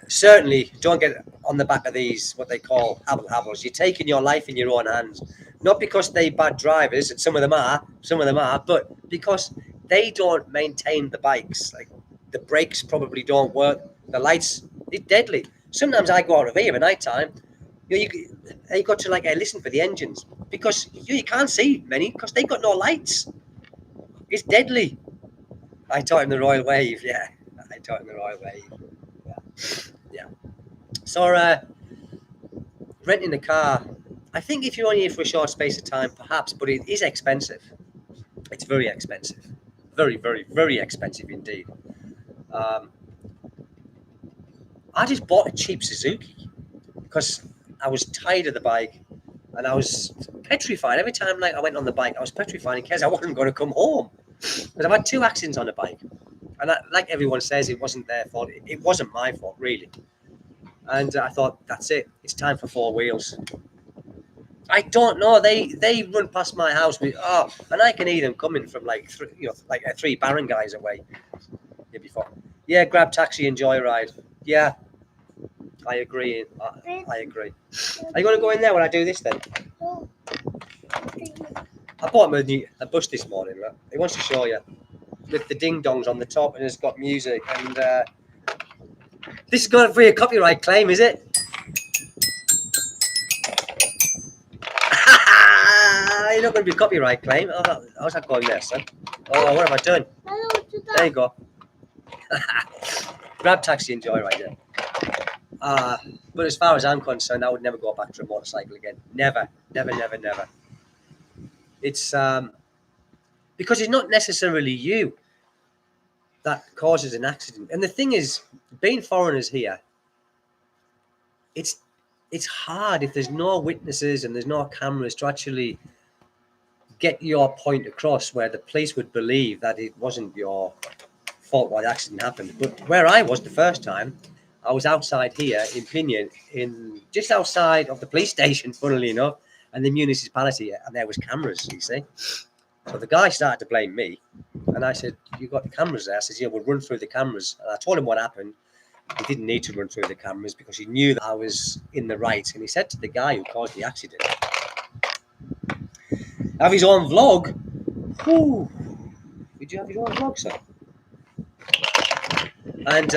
Speaker 1: Certainly, don't get on the back of these, what they call habbles. You're taking your life in your own hands, not because they're bad drivers, and some of them are, but because they don't maintain the bikes. Like the brakes probably don't work. The lights, it's deadly. Sometimes I go out of here at night time. You got to listen for the engines because you can't see many because they've got no lights. It's deadly. I taught him the Royal Wave. Yeah, I taught him the Royal Wave. Yeah. So renting a car, I think if you're only here for a short space of time, perhaps, but it is expensive. It's very expensive. Very, very, very expensive indeed. I just bought a cheap Suzuki because I was tired of the bike and I was petrified. Every time I went on the bike, I was petrified in case I wasn't going to come home. Because I've had 2 accidents on the bike. And like everyone says, it wasn't their fault. It wasn't my fault, really. And I thought, that's it. It's time for 4 wheels. I don't know. They run past my house with and I can hear them coming from like like 3 barren guys away. Yeah, before. Yeah, grab taxi and joyride. Yeah, I agree. I agree. Are you going to go in there when I do this then? I bought him a bus this morning. Look. He wants to show you with the ding dongs on the top, and it's got music. And this is going to be a copyright claim, is it? You're not going to be a copyright claim. How's that going there, son? Oh, what have I done? There you go. Grab taxi and joyride, yeah. But as far as I'm concerned, I would never go back to a motorcycle again. Never, never, never, never. It's because it's not necessarily you that causes an accident. And the thing is, being foreigners here, it's hard if there's no witnesses and there's no cameras to actually get your point across where the police would believe that it wasn't your fault why the accident happened. But where I was the first time, I was outside here in Pinion, just outside of the police station, funnily enough, and the municipality, and there was cameras, you see. So the guy started to blame me, and I said, "You got the cameras there?" I said, "Yeah, we'll run through the cameras." And I told him what happened. He didn't need to run through the cameras because he knew that I was in the right. And he said to the guy who caused the accident, "Have his own vlog." Whew. Did you have your own vlog, sir? And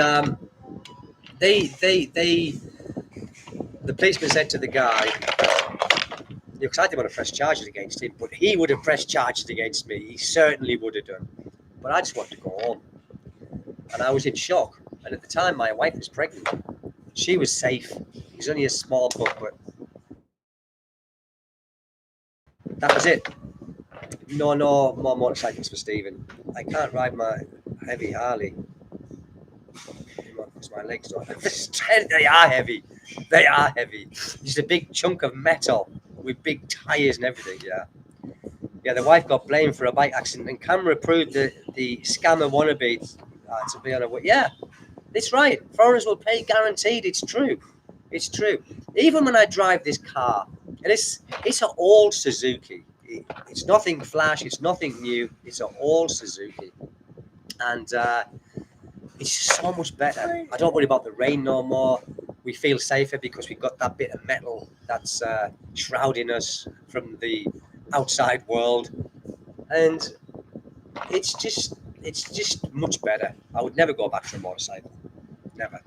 Speaker 1: the policeman said to the guy, because I didn't want to press charges against him, but he would have pressed charges against me. He certainly would have done. But I just wanted to go home. And I was in shock. And at the time, my wife was pregnant. She was safe. It was only a small book, but that was it. No more motorcycles for Stephen. I can't ride my heavy Harley because my legs don't. They are heavy. They are heavy. Just a big chunk of metal with big tires and everything. Yeah. The wife got blamed for a bike accident, and camera proved that the scammer wannabe to be on a. Yeah, it's right. Foreigners will pay guaranteed. It's true. It's true. Even when I drive this car, and it's an old Suzuki. It's nothing flash. It's nothing new. It's an old Suzuki, and it's just so much better. I don't worry about the rain no more. We feel safer because we've got that bit of metal that's shrouding us from the outside world, and it's just much better. I would never go back to a motorcycle. Never.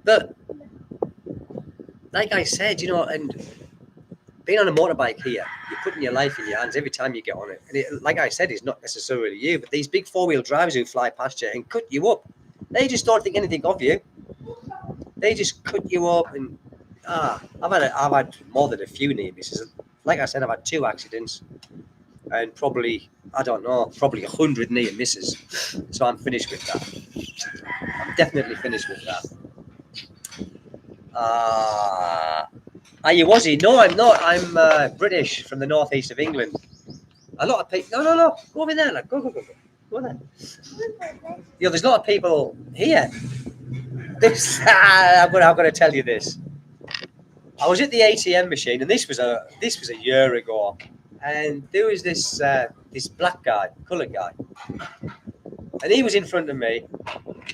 Speaker 1: But like I said, and being on a motorbike here, you're putting your life in your hands every time you get on it. And like I said, it's not necessarily you, but these big 4-wheel drivers who fly past you and cut you up, they just don't think anything of you. They just cut you up. And I've had more than a few near misses. Like I said, I've had 2 accidents and probably 100 near misses. So I'm finished with that. I'm definitely finished with that. Are you Aussie? No, I'm not. I'm British from the northeast of England. A lot of people. No. Go over there, lad. Go. Go there. There's a lot of people here. I'm going to tell you this. I was at the ATM machine, and this was a year ago, and there was this black guy, coloured guy, and he was in front of me,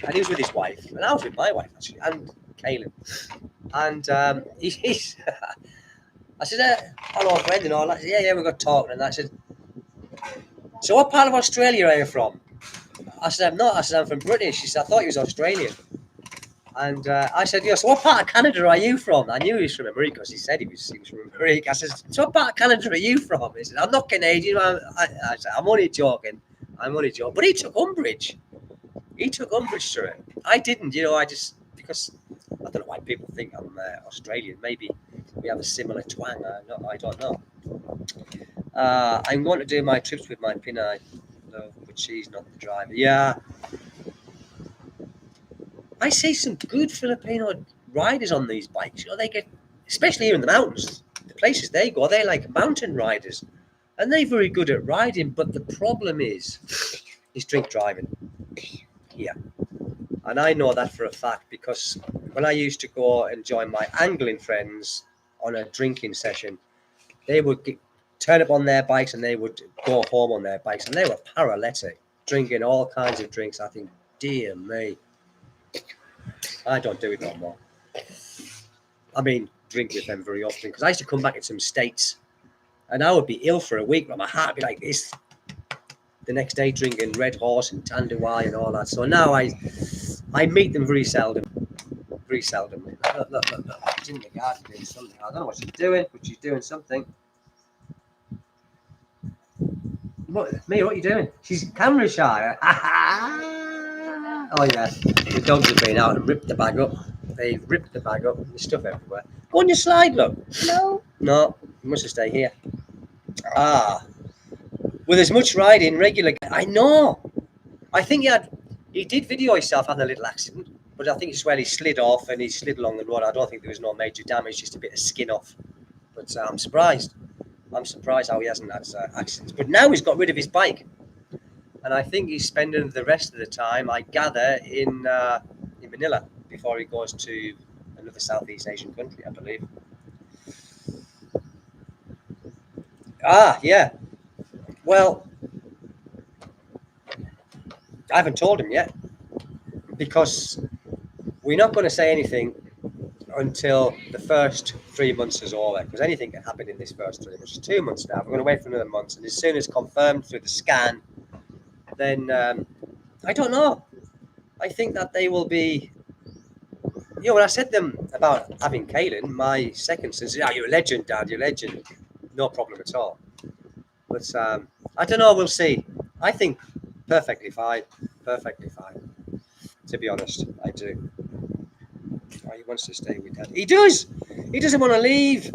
Speaker 1: and he was with his wife, and I was with my wife actually, and Kaylin. And he's I said, hello, friend, and all that. Yeah, we got talking. And I said, so what part of Australia are you from? I said, I'm not. I said, I'm from British. He said, I thought he was Australian. And I said, so what part of Canada are you from? I knew he was from America because he said he was from America. I said, so what part of Canada are you from? He said, I'm not Canadian. I said, I'm only joking. But he took umbrage. To it. I didn't, because I don't know why people think I'm Australian. Maybe we have a similar twang. I don't know. I'm going to do my trips with my Pinai, but she's not the driver. Yeah. I see some good Filipino riders on these bikes. They get, especially here in the mountains, the places they go, they're like mountain riders. And they're very good at riding. But the problem is drink driving. Yeah. And I know that for a fact because when I used to go and join my angling friends on a drinking session, they would turn up on their bikes and they would go home on their bikes, and they were paralytic, drinking all kinds of drinks. I think, dear me, I don't do it no more. I mean, drink with them very often, because I used to come back in some states and I would be ill for a week, but my heart would be like this. The next day, drinking Red Horse and Tanduay and all that. So now I meet them very seldom. Very seldom. Look. She's in the garden doing something. I don't know what she's doing, but she's doing something. Mia, what are you doing? She's camera shy. Oh yeah, the dogs have been out and ripped the bag up. They've ripped the bag up. There's stuff everywhere. Go on your slide, look. No, you must have stayed here. With as much riding regular. I know. I think he did video himself having a little accident, but I think it's where he slid off and he slid along the road. I don't think there was no major damage, just a bit of skin off. But I'm surprised. I'm surprised how he hasn't had accidents. But now he's got rid of his bike, and I think he's spending the rest of the time, I gather, in Manila before he goes to another Southeast Asian country, I believe. Yeah. Well, I haven't told him yet, because we're not going to say anything until the first 3 months is over, because anything can happen in this first 3 months. It's 2 months now. We're going to wait for another month, and as soon as confirmed through the scan, then I don't know. I think that they will be. When I said to them about having Kaylin, my second son said, "You're a legend, Dad. You're a legend. No problem at all." But I don't know. We'll see. I think perfectly fine. Perfectly fine. To be honest, I do. He wants to stay with Dad. He does. He doesn't want to leave.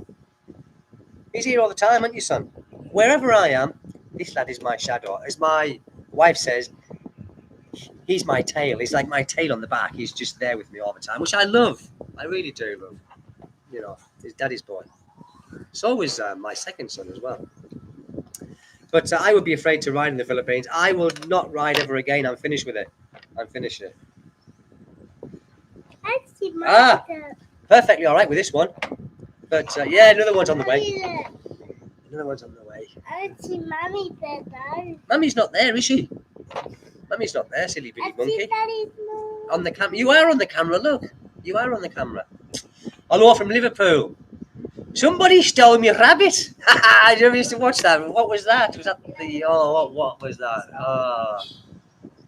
Speaker 1: He's here all the time, aren't you, son? Wherever I am, this lad is my shadow. As my wife says, he's my tail. He's like my tail on the back. He's just there with me all the time, which I love. I really do love. His daddy's boy. So was my second son as well. But I would be afraid to ride in the Philippines. I will not ride ever again. I'm finished with it. I'm finished it. Perfectly all right with this one. But another one's on the way. Another one's on the way.
Speaker 2: I don't see Mommy there, Dad.
Speaker 1: Mummy's not there, is she? Mummy's not there, silly bitty monkey.
Speaker 2: Daddy's
Speaker 1: On the camera. You are on the camera, look. You are on the camera. Hello from Liverpool. Somebody stole me a rabbit. I never used to watch that. What was that? Was that what was that?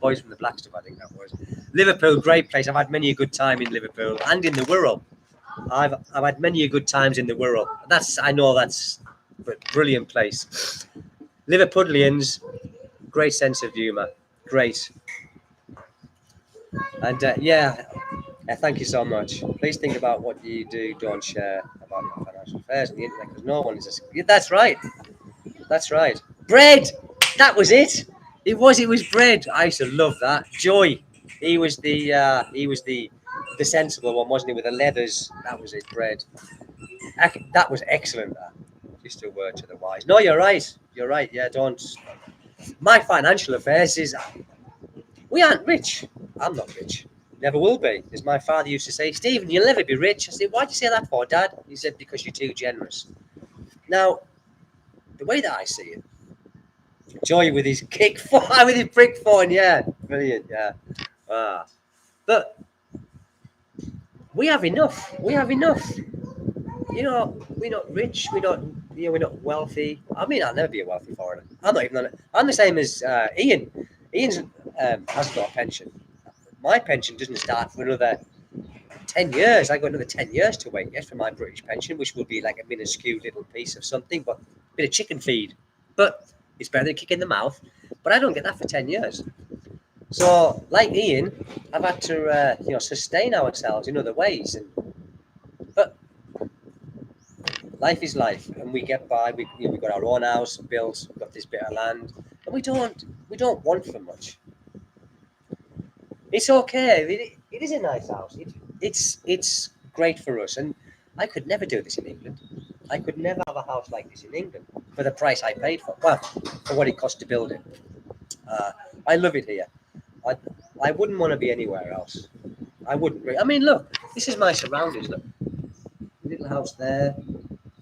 Speaker 1: Boys from the Black Stuff, I think that was. Liverpool, great place. I've had many a good time in Liverpool and in the Wirral. I've had many a good times in the Wirral. I know that's a brilliant place. Liverpudlians, great sense of humour. Great. And thank you so much. Please think about what you do. Don't share about your financial affairs on the internet, because no one is. That's right. That's right. Bread. That was it. It was bread. I used to love that. Joy. He was the sensible one, wasn't he? With the leathers. That was it. Bread. That was excellent. That. Just a word to the wise. No, you're right. You're right. Yeah, don't. My financial affairs is. We aren't rich. I'm not rich. Never will be. As my father used to say, Stephen, you'll never be rich. I said, why'd you say that for, Dad? He said, because you're too generous. Now, the way that I see it, Joy with his with his brick phone, yeah. Brilliant, yeah. But we have enough. We have enough. We're not rich. We're not wealthy. I mean, I'll never be a wealthy foreigner. I'm not even on it. I'm the same as Ian. Ian's has got a pension. My pension doesn't start for another 10 years. I got another 10 years to wait yet for my British pension, which will be like a minuscule little piece of something, but a bit of chicken feed. But it's better than a kick in the mouth. But I don't get that for 10 years. So, like Ian, I've had to sustain ourselves in other ways. But life is life, and we get by. We've got our own house built. We've got this bit of land, and we don't want for much. It's okay. It is a nice house. It's great for us, and I could never do this in England. I could never have a house like this in England for the price I paid for. Well, for what it cost to build it. I love it here. I wouldn't want to be anywhere else. I wouldn't. I mean, look, this is my surroundings. Look, little house there,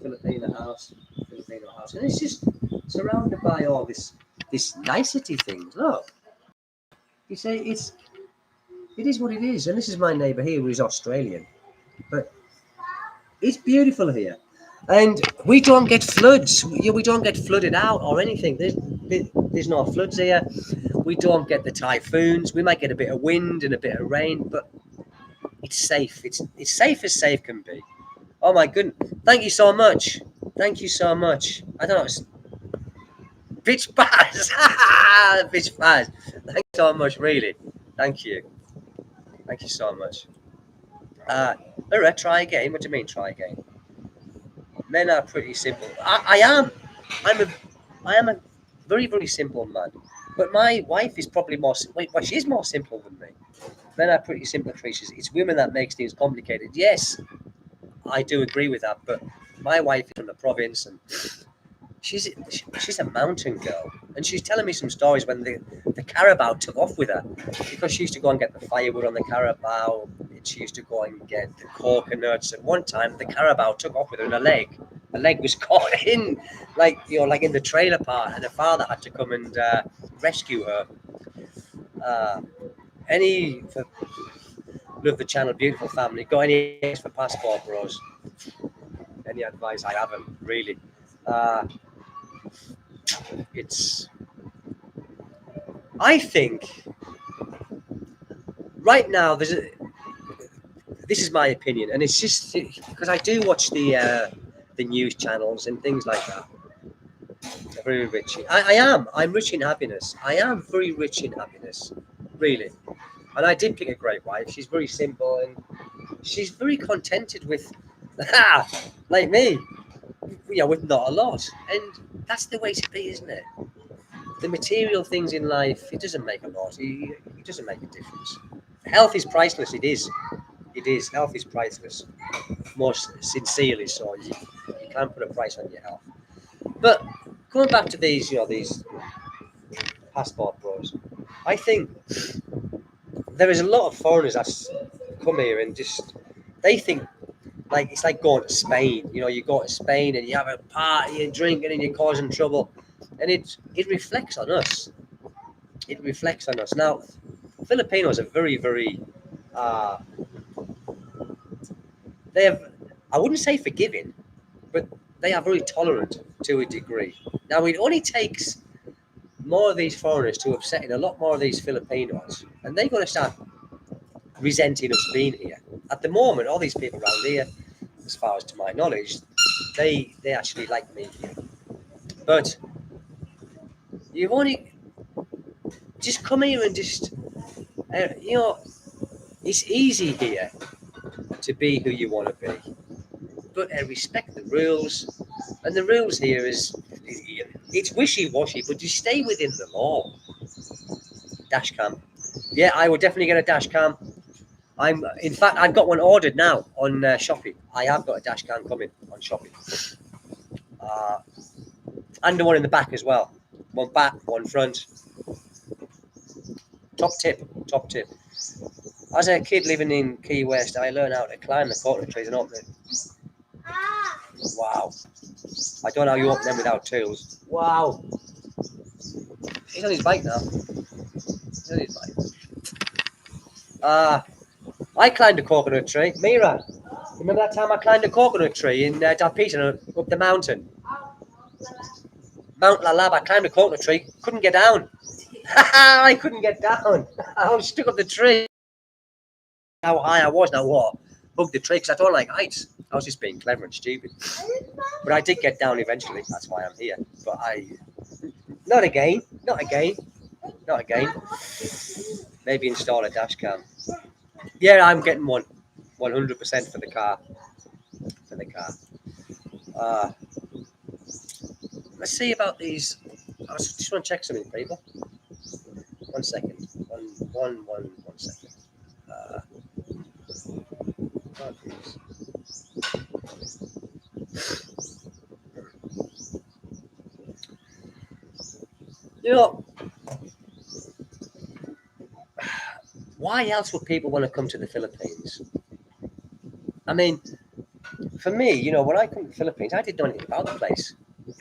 Speaker 1: Filipino house, and it's just surrounded by all this nicety things. Look, you say it is what it is, and this is my neighbour here who is Australian, but it's beautiful here, and we don't get floods. We don't get flooded out or anything. There's no floods here. We don't get the typhoons. We might get a bit of wind and a bit of rain, but it's safe. It's safe as safe can be. Oh my goodness! Thank you so much. Thank you so much. I don't know. It's bitch baz. Bitch baz. Thank you so much. Really. Thank you. Thank you so much. Alright, try again. What do you mean, try again? Men are pretty simple. I am. I am a very, very simple man. But my wife is probably more. Wait, well, she's more simple than me. Men are pretty simple creatures. It's women that makes things complicated. Yes, I do agree with that. But my wife is from the province, and she's a mountain girl, and she's telling me some stories when the carabao took off with her, because she used to go and get the firewood on the carabao, and she used to go and get the coconuts. At one time, the carabao took off with her, and a leg was caught in, like in the trailer park, and her father had to come and rescue her. Love the channel, beautiful family. Got any advice for Passport Bros? Any advice? I haven't really. I think right now this is my opinion, and it's just because I do watch the news channels and things like that. Very rich. I'm rich in happiness. I am very rich in happiness, really. And I did pick a great wife. She's very simple, and she's very contented with, like me, with not a lot. And that's the way to be, isn't it? The material things in life, it doesn't make a lot. It doesn't make a difference. Health is priceless. It is. It is. Health is priceless. Most sincerely so. You can't put a price on your health. But going back to these Passport Bros, I think there is a lot of foreigners that come here and they think like it's like going to Spain. You go to Spain and you have a party and drinking and you're causing trouble, and it reflects on us. It reflects on us. Now, Filipinos are very, very they have, I wouldn't say forgiving, but they are very tolerant to a degree. Now, it only takes more of these foreigners to upsetting a lot more of these Filipinos, and they're going to start resenting us being here. At the moment, all these people around here, as far as to my knowledge, they actually like me here. But you've only just come here and just it's easy here to be who you want to be, but respect the rules. And the rules here it's wishy-washy, but you stay within the law. Dash cam. Yeah, I would definitely get a dash cam. In fact, I've got one ordered now on Shopee. I have got a dash cam coming on Shopee. And the one in the back as well. One back, one front. Top tip. As a kid living in Key West, I learned how to climb the coconut trees and open it. Wow. I don't know how you open them without tools. Wow. He's on his bike now. I climbed a coconut tree. Mira, remember that time I climbed a coconut tree in Dalpeton up the mountain? Mount Lalab, I climbed a coconut tree, couldn't get down. I couldn't get down. I was stuck up the tree. How high I was, now what? Hugged the tree because I don't like heights. I was just being clever and stupid. But I did get down eventually. That's why I'm here. But not again. Maybe install a dash cam. Yeah, I'm getting one. 100% for the car. Let's see about these. I just want to check something, people. 1 second. One second. why else would people want to come to the Philippines? I mean, for me, you know, when I come to the Philippines, I didn't know anything about the place.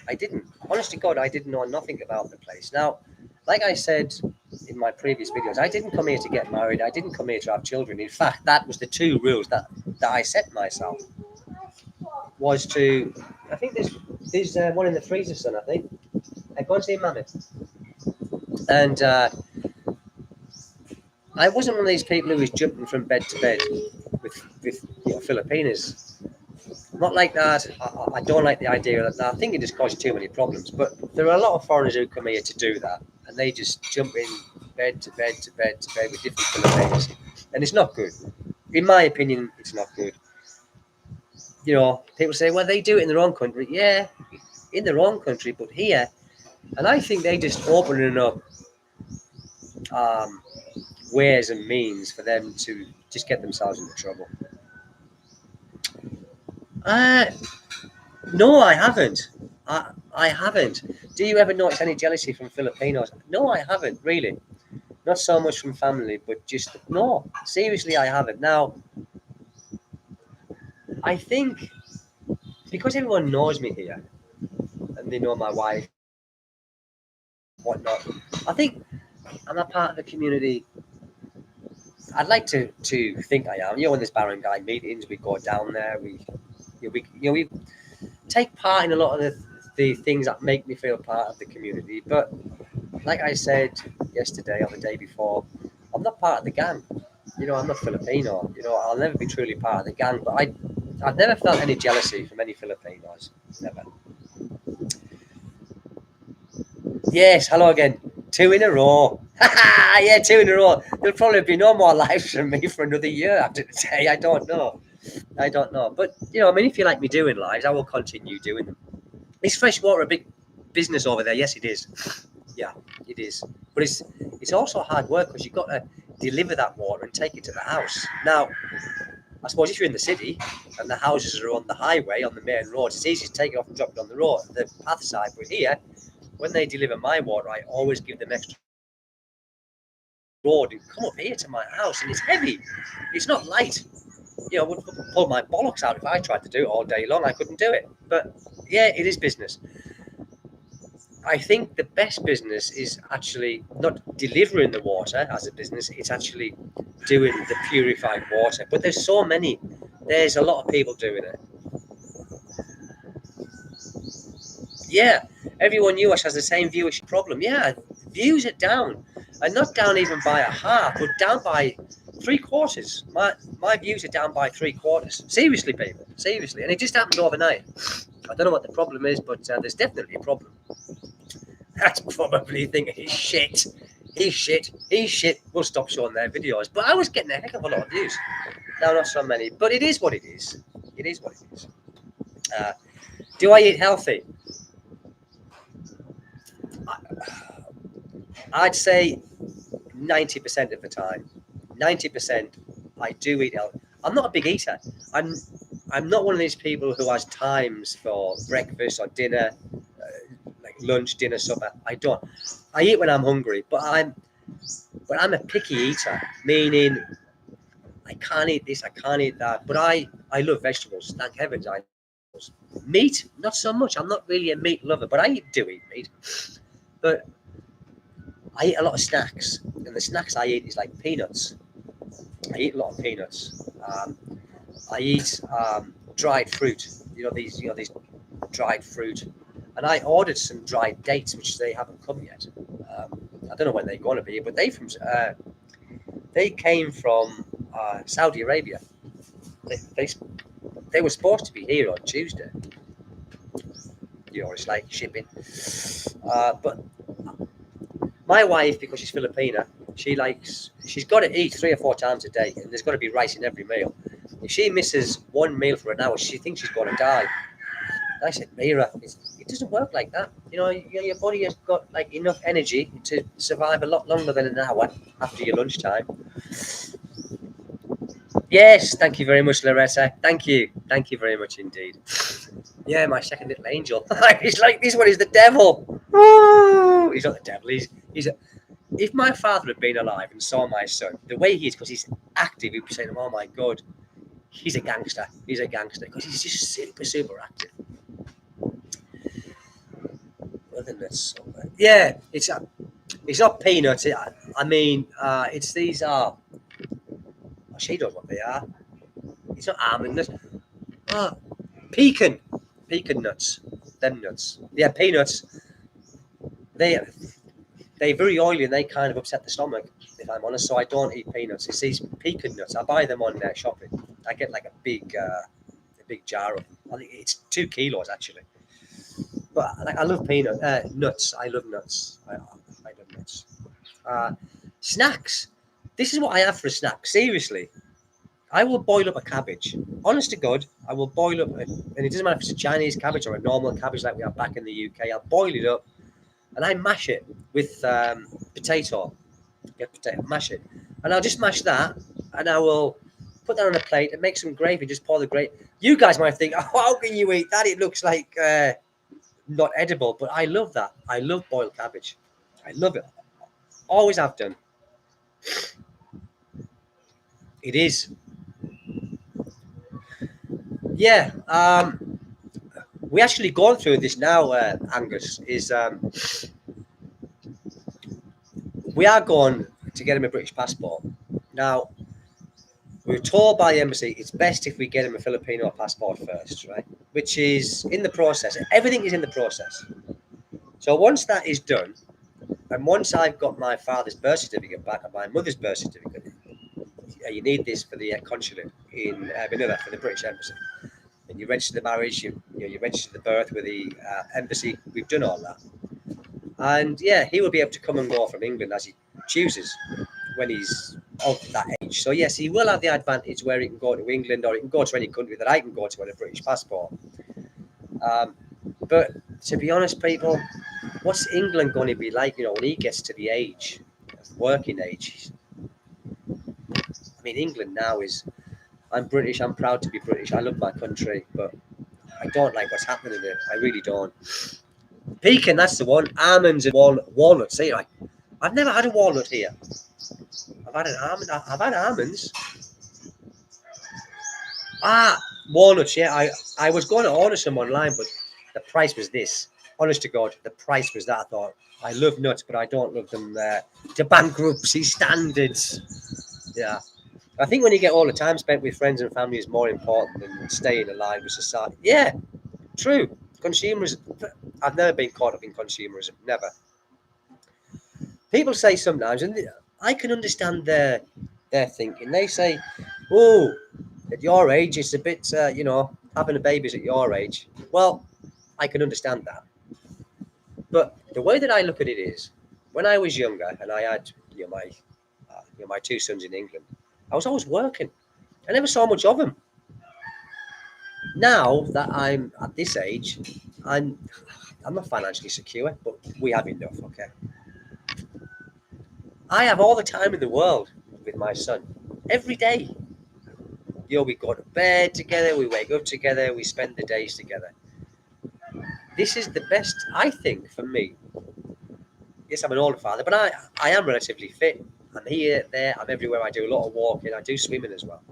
Speaker 1: I didn't. Honest to God, I didn't know nothing about the place. Now, like I said in my previous videos, I didn't come here to get married. I didn't come here to have children. In fact, that was the two rules that I set myself. Was to, I think there's one in the freezer, son. I think. Go and see Mammy. And I wasn't one of these people who was jumping from bed to bed with you know, Filipinas. Not like that. I don't like the idea of that. I think it just causes too many problems. But there are a lot of foreigners who come here to do that, and they just jump in bed to bed to bed to bed with different Filipinas, and it's not good. In my opinion, it's not good. You know, people say, well, they do it in their own country. Yeah, in their own country, but here, and I think they just opening up ways and means for them to just get themselves into trouble. No, I haven't. I haven't. Do you ever notice any jealousy from Filipinos? No, I haven't, really. Not so much from family, but just, no. Seriously, I haven't. Now, I think because everyone knows me here, and they know my wife, whatnot, I think I'm a part of the community. I'd like to think I am. You know, when there's barangay meetings, we go down there, we take part in a lot of the things that make me feel part of the community. But like I said yesterday or the day before, I'm not part of the gang. You know, I'm not Filipino. You know, I'll never be truly part of the gang. But I've never felt any jealousy from any Filipinos. Never. Yes, hello again. 2 in a row. Yeah, 2 in a row. There'll probably be no more lives from me for another year after today. I don't know. But, you know, I mean, if you like me doing lives, I will continue doing them. Is freshwater a big business over there? Yes, it is. Yeah, it is. But it's also hard work because you've got to deliver that water and take it to the house. Now, I suppose if you're in the city and the houses are on the highway, on the main road, it's easy to take it off and drop it on the road, the path side. But here, when they deliver my water, I always give them extra road and come up here to my house, and it's heavy. It's not light. You know, I would pull my bollocks out if I tried to do it all day long. I couldn't do it. But yeah, it is business. I think the best business is actually not delivering the water as a business. It's actually doing the purified water. But there's so many. There's a lot of people doing it. Yeah, everyone US has the same viewership problem. Yeah, views are down, and not down even by a half, but down by 3/4. My views are down by 3/4. Seriously, people, seriously, and it just happened overnight. I don't know what the problem is, but there's definitely a problem. That's probably thinking he's shit. We'll stop showing their videos. But I was getting a heck of a lot of views. Now, not so many, but it is what it is. It is what it is. Do I eat healthy? I'd say 90% of the time. 90% I do eat healthy. I'm not a big eater. I'm not one of these people who has times for breakfast or dinner, like lunch, dinner, supper. I don't. I eat when I'm hungry, but I'm a picky eater, meaning I can't eat this, I can't eat that. But I love vegetables. Thank heavens, I love vegetables. Meat, not so much. I'm not really a meat lover, but I do eat meat. But I eat a lot of snacks, and the snacks I eat is like peanuts. I eat a lot of peanuts. I eat dried fruit. You know these dried fruit, and I ordered some dried dates, which they haven't come yet. I don't know when they're going to be, but they came from Saudi Arabia. They were supposed to be here on Tuesday. You know, it's like shipping. But my wife, because she's Filipina, she's got to eat 3 or 4 times a day, and there's got to be rice in every meal. If she misses one meal for an hour, she thinks she's going to die. I said, Mira, it doesn't work like that. You know, your body has got like enough energy to survive a lot longer than an hour after your lunchtime. Yes, thank you very much, Loretta. Thank you very much indeed. Yeah, my second little angel. He's like, this one is the devil. Oh, he's not the devil. if my father had been alive and saw my son, the way he is, because he's active, he'd be saying, "Oh my God, he's a gangster. He's a gangster," because he's just super, super active. Other than this, yeah, it's not peanuts. I mean, it's these are. Oh, she knows what they are. It's not almond nuts. Oh, pecan nuts. Them nuts. Yeah, peanuts. They're very oily and they kind of upset the stomach, if I'm honest. So I don't eat peanuts. It's these pecan nuts. I buy them on shopping. I get like a big jar of them. I think it's 2 kilos actually. But like I love nuts. I love nuts. I love nuts. Snacks. This is what I have for a snack. Seriously, I will boil up a cabbage. Honest to God, I will boil up, and it doesn't matter if it's a Chinese cabbage or a normal cabbage like we have back in the UK. I'll boil it up, and I mash it with potato. Get potato, mash it, and I'll just mash that, and I will put that on a plate and make some gravy. Just pour the gravy. You guys might think, "Oh, how can you eat that? It looks like not edible." But I love that. I love boiled cabbage. I love it. Always have done. It is. Yeah. We actually gone through this now, Angus. Is we are going to get him a British passport. Now, we were told by the embassy it's best if we get him a Filipino passport first, right? Which is in the process. Everything is in the process. So once that is done, and once I've got my father's birth certificate back and my mother's birth certificate, you need this for the consulate in Manila for the British embassy. And you register the marriage, you register the birth with the embassy. We've done all that. And yeah, he will be able to come and go from England as he chooses when he's of that age. So yes, he will have the advantage where he can go to England or he can go to any country that I can go to on a British passport. But to be honest, people, what's England going to be like, when he gets to the age, working age? I mean, England now is, I'm British, I'm proud to be British, I love my country, but I don't like what's happening there. I really don't. Pecan, that's the one. Almonds and walnuts. See, I've never had a walnut here. I've had an almond. I've had almonds. Walnuts. Yeah, I was going to order some online, but the price was this. Honest to God, the price was that. I thought, I love nuts, but I don't love them to bankruptcy standards. Yeah. I think when you get all the time spent with friends and family is more important than staying alive with society. Yeah, true. Consumerism. I've never been caught up in consumerism. Never. People say sometimes, and I can understand their thinking. They say, "Oh, at your age, it's a bit, having a baby's at your age." Well, I can understand that. But the way that I look at it is, when I was younger and I had my 2 sons in England, I was always working. I never saw much of them. Now that I'm at this age, I'm not financially secure, but we have enough, okay? I have all the time in the world with my son. Every day. We go to bed together, we wake up together, we spend the days together. This is the best, I think, for me. Yes, I'm an older father, but I am relatively fit. I'm here, there, I'm everywhere. I do a lot of walking, I do swimming as well.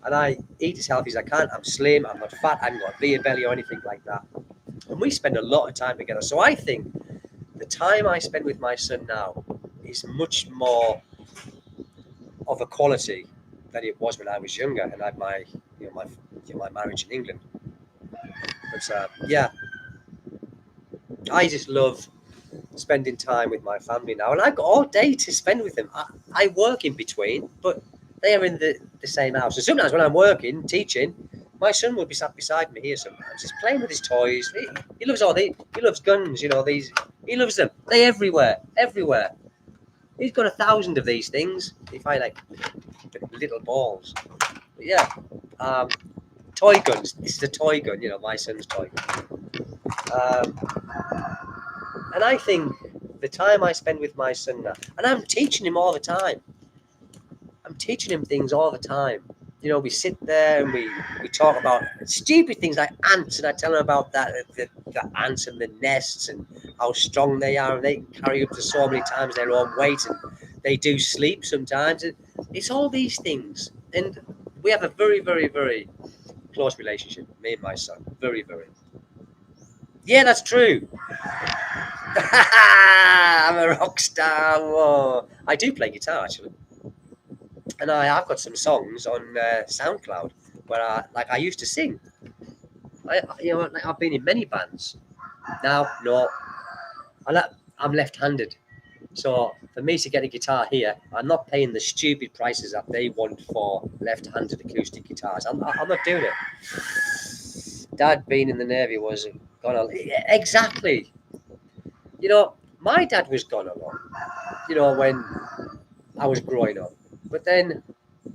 Speaker 1: And I eat as healthy as I can. I'm slim, I'm not fat, I haven't got a beer belly or anything like that. And we spend a lot of time together. So I think the time I spend with my son now is much more of a quality than it was when I was younger and I had my marriage in England. But I just love spending time with my family now, and I've got all day to spend with them. I work in between, but they are in the same house. And sometimes when I'm working, teaching, my son will be sat beside me here sometimes, just playing with his toys. He loves he loves guns, he loves them. They're everywhere. He's got 1,000 of these things. If I like little balls. But yeah. Toy guns. This is a toy gun, my son's toy gun. And I think the time I spend with my son now, and I'm teaching him all the time. I'm teaching him things all the time. We sit there and we talk about stupid things like ants, and I tell him about that, the the ants and the nests and how strong they are, and they can carry up to so many times their own weight, and they do sleep sometimes. And it's all these things, and we have a very, very, very close relationship, me and my son. Very, very. Yeah, that's true. I'm a rock star. Whoa. I do play guitar actually, and I've got some songs on SoundCloud where I used to sing. I've been in many bands. Now, no, I'm left-handed, so for me to get a guitar here, I'm not paying the stupid prices that they want for left-handed acoustic guitars. I'm not doing it. Dad being in the Navy was gone on. Exactly. My dad was gone along, when I was growing up. But then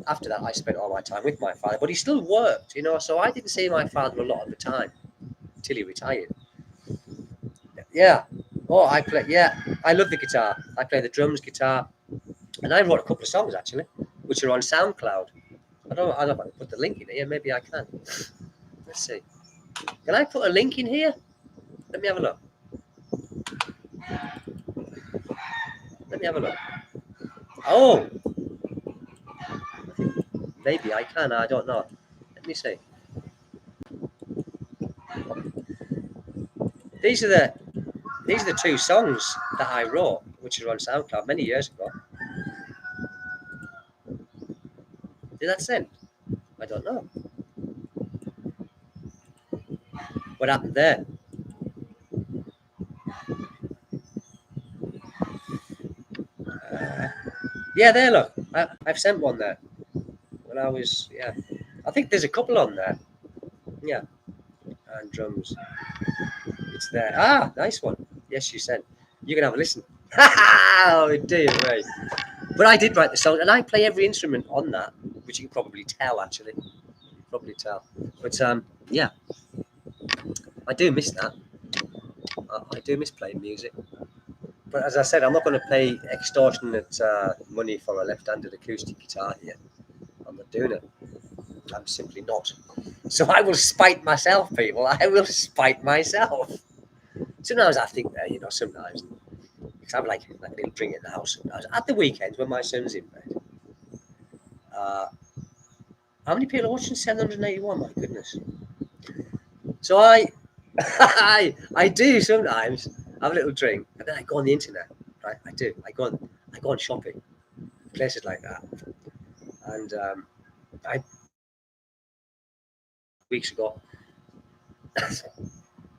Speaker 1: after that, I spent all my time with my father, but he still worked, so I didn't see my father a lot of the time until he retired. Yeah. Oh, I love the guitar. I play the drums, guitar, and I wrote a couple of songs actually, which are on SoundCloud. I don't know if I can put the link in here. Maybe I can. Let's see. Can I put a link in here? Let me have a look. Oh, maybe I can. I don't know. Let me see. These are the two songs that I wrote, which are on SoundCloud many years ago. Did that send? I don't know. What happened there? Yeah, there, look. I've sent one there. When I was, I think there's a couple on there. Yeah. And drums. It's there. Ah, nice one. Yes, you sent. You can have a listen. Oh, dear me. But I did write the song, and I play every instrument on that, which you can probably tell, actually. Probably tell. But, yeah. I do miss that. I do miss playing music. But as I said, I'm not going to pay extortionate money for a left-handed acoustic guitar here. I'm not doing it. I'm simply not. So I will spite myself, people. I will spite myself. Sometimes I think that, sometimes. Because I'm like a little drink in the house sometimes. At the weekends when my son's in bed. How many people are watching 781? My goodness. So I do sometimes have a little drink, and then I go on the internet. Right, I do. I go on shopping, places like that, and weeks ago,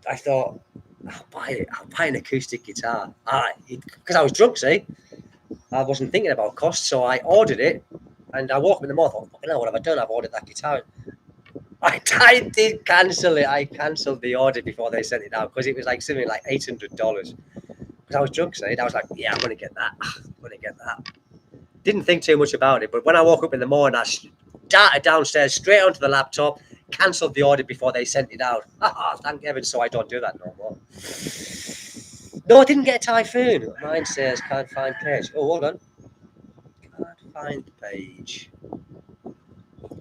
Speaker 1: I thought I'll buy an acoustic guitar. Because I was drunk, see, I wasn't thinking about cost, so I ordered it, and I woke up in the morning. I thought, what have I done? I've ordered that guitar. I did cancel it. I cancelled the order before they sent it out because it was like something like $800. Because I was drunk, see, I was like, yeah, I'm gonna get that. Didn't think too much about it, but when I woke up in the morning, I darted downstairs straight onto the laptop, cancelled the order before they sent it out. Thank heaven, so I don't do that no more. No, I didn't get a typhoon. Mine says can't find page. Oh, hold on. Can't find page.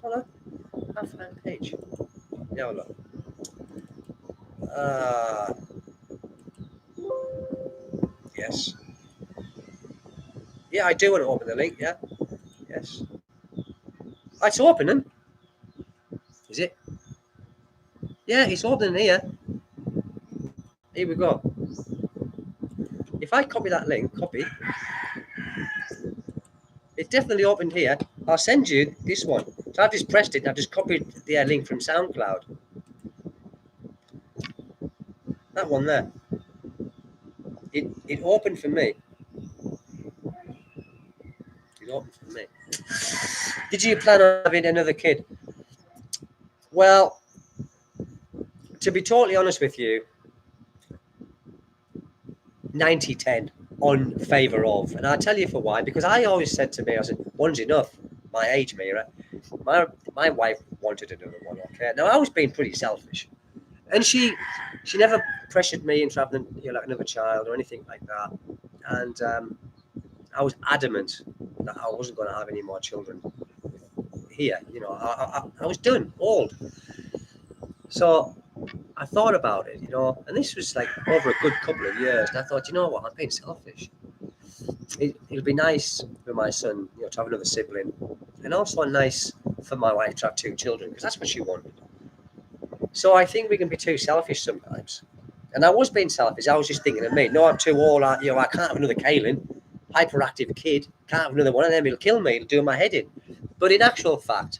Speaker 1: Hold on. Can't find page. Yeah, hold on. Yes. Yeah, I do want to open the link, yeah. Yes. It's opening. Is it? Yeah, it's opening here. Here we go. If I copy that link, it definitely opened here. I'll send you this one. So I've just pressed it and I've just copied the link from SoundCloud. That one there. It opened for me. It opened for me. Did you plan on having another kid? Well, to be totally honest with you, 90-10 on favour of. And I'll tell you for why. Because I always said to me, I said, one's enough. My age, Mira. My wife wanted another one, okay? Now, I was being pretty selfish. And she never pressured me into having like another child or anything like that. And I was adamant that I wasn't going to have any more children here. I was done, old. So I thought about it, and this was like over a good couple of years. And I thought, you know what, I'm being selfish. It'll be nice for my son, to have another sibling, and also nice for my wife to have 2 children, because that's what she wanted. So I think we can be too selfish sometimes. And I was being selfish. I was just thinking of me. No, I'm too old. I can't have another Kaylin, hyperactive kid. Can't have another one of them. It'll kill me. It'll do my head in. But in actual fact,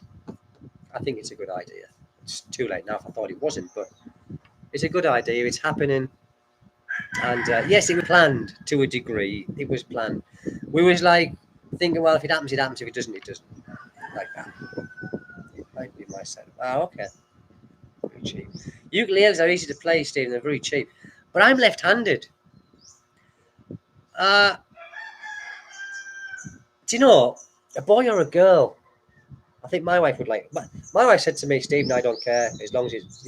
Speaker 1: I think it's a good idea. It's too late now if I thought it wasn't, but it's a good idea. It's happening. And yes, it was planned to a degree. It was planned. We was like thinking, well, if it happens, it happens. If it doesn't, it doesn't. Like that. It might be my setup. Oh, okay. Very cheap. Ukuleles are easy to play, Stephen. They're very cheap. But I'm left-handed. Do you know, a boy or a girl? I think my wife would like. My wife said to me, Stephen, I don't care as long as it's,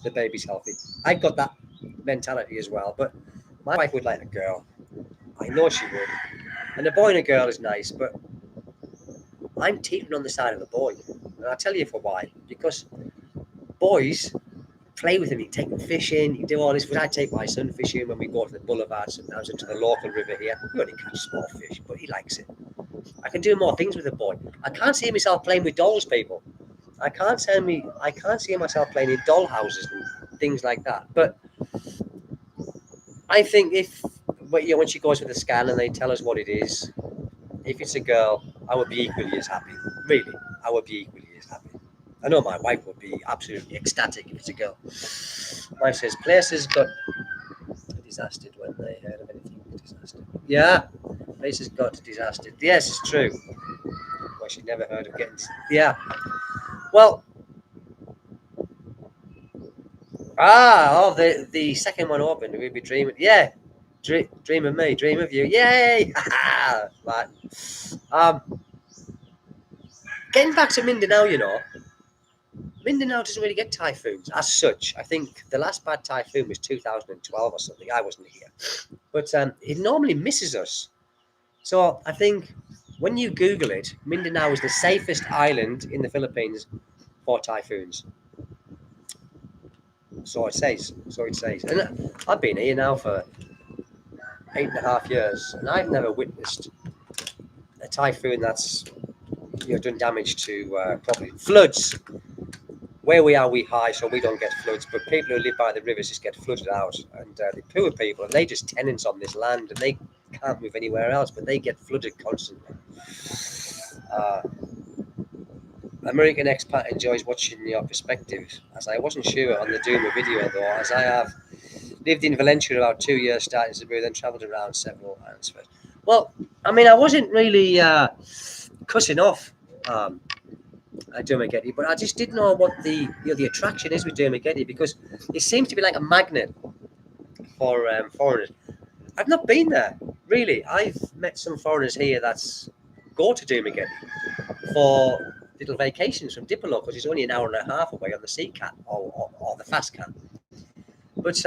Speaker 1: the baby's healthy. I got that mentality as well, but my wife would like a girl. I know she would. And a boy and a girl is nice, but I'm teetering on the side of the boy. And I'll tell you for why. Because boys play with him, you take them fishing, you do all this. I take my son fishing when we go to the boulevard sometimes into the local river here. We only catch small fish, but he likes it. I can do more things with a boy. I can't see myself playing with dolls, people. I can't see myself playing in doll houses and things like that. But I think when she goes for the scan and they tell us what it is, if it's a girl, I would be equally as happy. Really, I would be equally as happy. I know my wife would be absolutely ecstatic if it's a girl. Wife says places got disastered when they heard of anything disastered. Yeah, places got disastered. Yes, it's true. Well, she never heard of getting. Yeah. Well. The second one opened. We'd be dreaming. Yeah. Dream of me, dream of you. Yay! Right. Getting back to Mindanao, Mindanao doesn't really get typhoons as such. I think the last bad typhoon was 2012 or something. I wasn't here. But it normally misses us. So I think when you Google it, Mindanao is the safest island in the Philippines for typhoons. So it says. And I've been here now for 8.5 years, and I've never witnessed a typhoon that's done damage to property. Floods. Where we are, we high, so we don't get floods. But people who live by the rivers just get flooded out, and the poor people, and they just tenants on this land, and they can't move anywhere else, but they get flooded constantly. American expat enjoys watching your perspectives, as I wasn't sure on the Duma video though, as I have lived in Valencia about 2 years, starting Cebu, then travelled around several answers. Well, I mean, I wasn't really cutting off Dumaguete, but I just didn't know what the attraction is with Dumaguete, because it seems to be like a magnet for foreigners. I've not been there, really. I've met some foreigners here that's go to Dumaguete for little vacations from Dipolo, because it's only an hour and a half away on the Sea Cat or the Fast Cat. But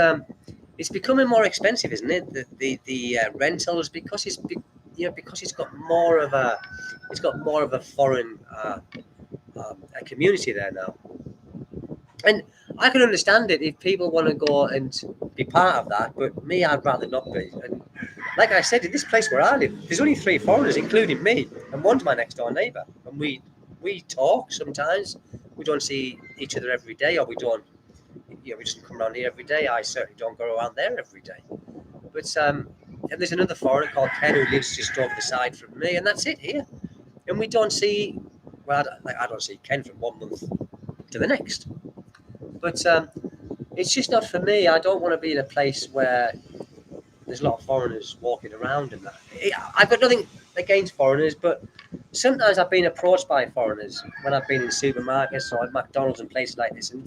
Speaker 1: it's becoming more expensive, isn't it? The rentals, because it's got more of a foreign a community there now. And I can understand it if people want to go and be part of that, but me, I'd rather not be. And like I said, in this place where I live, there's only 3 foreigners, including me, and one's my next door neighbour. And we talk sometimes. We don't see each other every day, or we don't. We just come around here every day. I certainly don't go around there every day. But and there's another foreigner called Ken who lives just over the side from me, and that's it here. And we don't see. Well, I don't see Ken from 1 month to the next. But it's just not for me. I don't want to be in a place where there's a lot of foreigners walking around and that. I've got nothing against foreigners, but sometimes I've been approached by foreigners when I've been in supermarkets or at McDonald's and places like this. And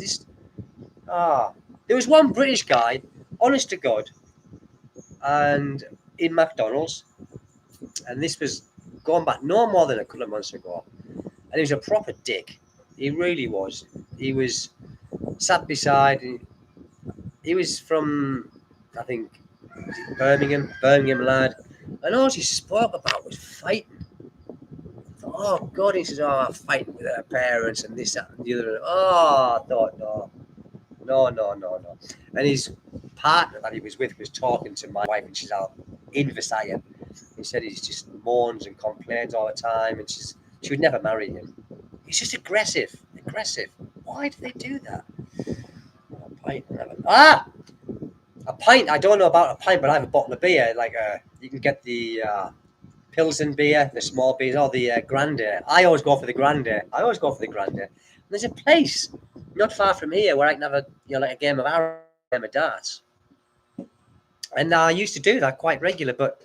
Speaker 1: there was one British guy, honest to God, and in McDonald's, and this was going back no more than a couple of months ago, and he was a proper dick. He really was. He was sat beside. He was from, I think, Birmingham lad, and all he spoke about was fighting. Oh God, he says, fighting with her parents and this, that, and the other. Oh, I thought, no. And his partner that he was with was talking to my wife, and she's out in Versailles. He said he just moans and complains all the time, and she would never marry him. He's just aggressive. Why do they do that? A pint. I don't know about a pint, but I have a bottle of beer. Like you can get the Pilsen beer, the small beers, or the Grande. I always go for the Grande. There's a place not far from here where I can have like a game of arrow, game of darts. And I used to do that quite regular, but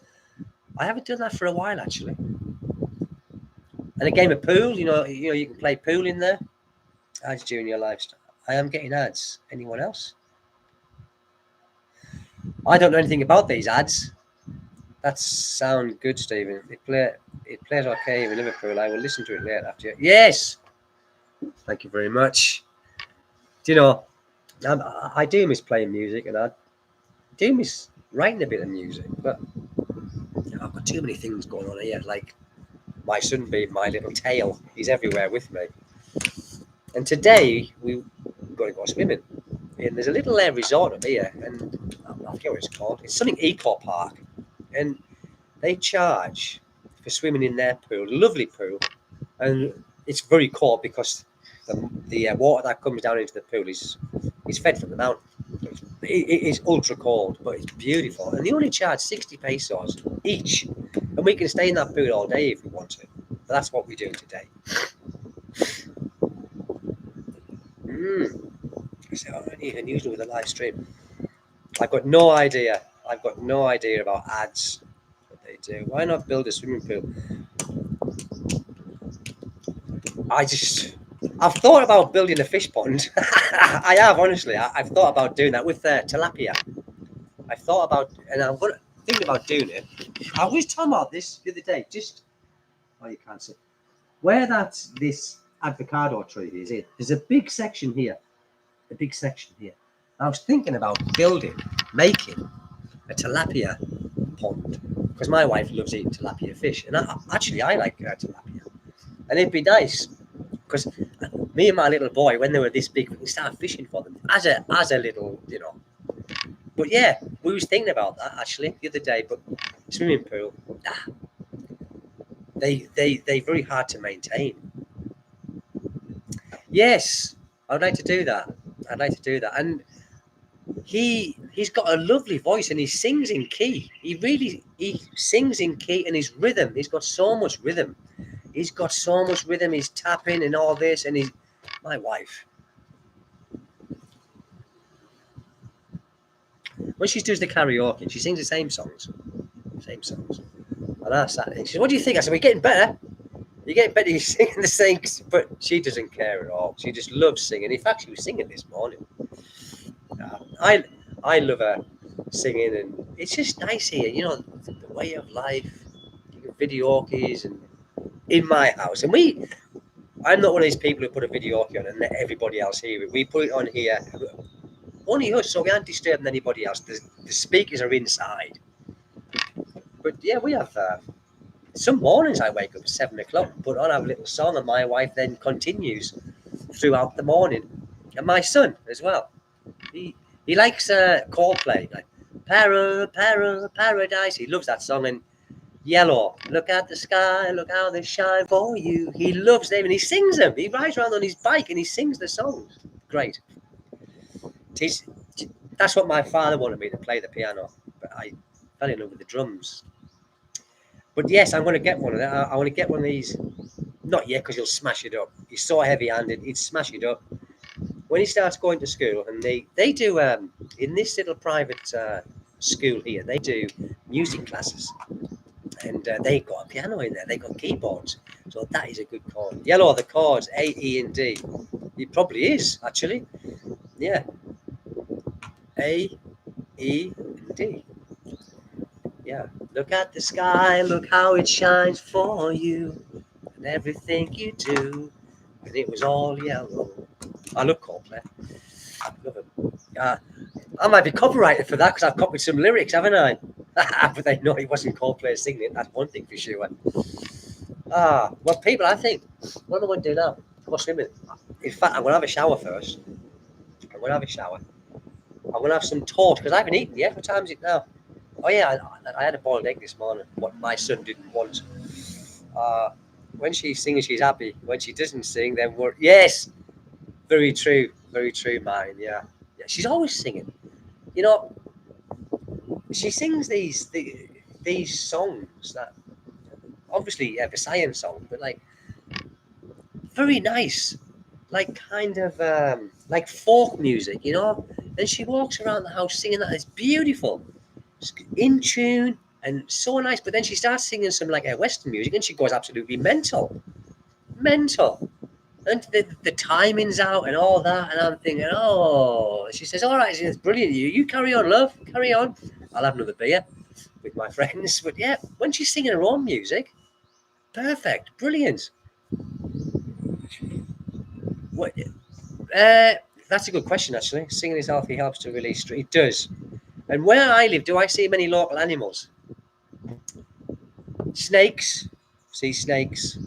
Speaker 1: I haven't done that for a while actually. And a game of pool, you can play pool in there. Ads during your lifestyle. I am getting ads. Anyone else? I don't know anything about these ads. That sounds good, Stephen. It plays okay in Liverpool. I will listen to it later after you. Yes. Thank you very much. I do miss playing music, and I do miss writing a bit of music, but I've got too many things going on here. Like my son being my little tail. He's everywhere with me. And today we've got to go swimming. And there's a little resort up here, and I forget what it's called. It's something Eco Park, and they charge for swimming in their pool. Lovely pool, and it's very cold because the water that comes down into the pool is fed from the mountain. It is ultra cold, but it's beautiful. And they only charge 60 pesos each, and we can stay in that pool all day if we want to. But that's what we do today. And usually with a live stream, I've got no idea about ads that they do. Why not build a swimming pool? I've thought about building a fish pond. I have, honestly. I've thought about doing that with tilapia. I've thought about, and I'm thinking about doing it. I was talking about this the other day. You can't see where this avocado tree is. There's a big section here. I was thinking about making a tilapia pond because my wife loves eating tilapia fish, and I like tilapia, and it'd be nice because me and my little boy, when they were this big, we started fishing for them as a little, But yeah, we was thinking about that actually the other day. But swimming pool, they very hard to maintain. Yes, I'd like to do that. And he's got a lovely voice, and he sings in key. He sings in key, and his rhythm. He's got so much rhythm. He's tapping and all this, and my wife. When she does the karaoke, she sings the same songs. And I sat there, she said, "What do you think?" I said, "We're getting better. You're getting better. You're singing the same," but she doesn't care at all. She just loves singing. In fact, she was singing this morning. I love her singing, and it's just nice here. The way of life. Videokes and in my house, and I'm not one of these people who put a videoke on and let everybody else hear it. We put it on here, only us, so we aren't disturbing anybody else. The speakers are inside. But yeah, we have. Some mornings I wake up at 7 o'clock, put on, have a little song, and my wife then continues throughout the morning. And my son as well. He likes Coldplay, like Paradise. He loves that song. And Yellow, look at the sky, look how they shine for you. He loves them, and he sings them. He rides around on his bike and he sings the songs. Great. That's what my father wanted me to play, the piano, but I fell in love with the drums. But yes, I'm going to get one of them. I want to get one of these. Not yet, because he'll smash it up. He's so heavy-handed, he'd smash it up. When he starts going to school, and they do, in this little private school here, they do music classes. And they got a piano in there. They got keyboards. So that is a good chord. Yellow are the chords, A, E, and D. It probably is, actually. Yeah. A, E, and D. Yeah. Look at the sky, look how it shines for you, and everything you do. And it was all yellow. I love Coldplay. I love it. I might be copyrighted for that because I've copied some lyrics, haven't I? But they know it wasn't Coldplay singing it. That's one thing for sure. Well, people, I think, what am I going to do now? Go swimming. In fact, I'm going to have a shower first. I'm going going to have a shower. I'm going to have some toast because I haven't eaten yet. What time is it now? Oh, yeah, I had a boiled egg this morning, what my son didn't want. When she sings, she's happy. When she doesn't sing, then we're... Yes, very true, mine, yeah. She's always singing. You know, she sings these songs that... Obviously, Versailles song, but like very nice, like kind of like folk music, you know. And she walks around the house singing that. It's beautiful, it's in tune and so nice. But then she starts singing some like Western music, and she goes absolutely mental. And the timing's out and all that, and I'm thinking, oh, she says, all right, it's brilliant. You carry on, love, carry on. I'll have another beer with my friends. But yeah, when she's singing her own music, perfect, brilliant. What? That's a good question, actually. Singing is healthy helps to release stress. It does. And where I live, do I see many local animals? Snakes. See snakes.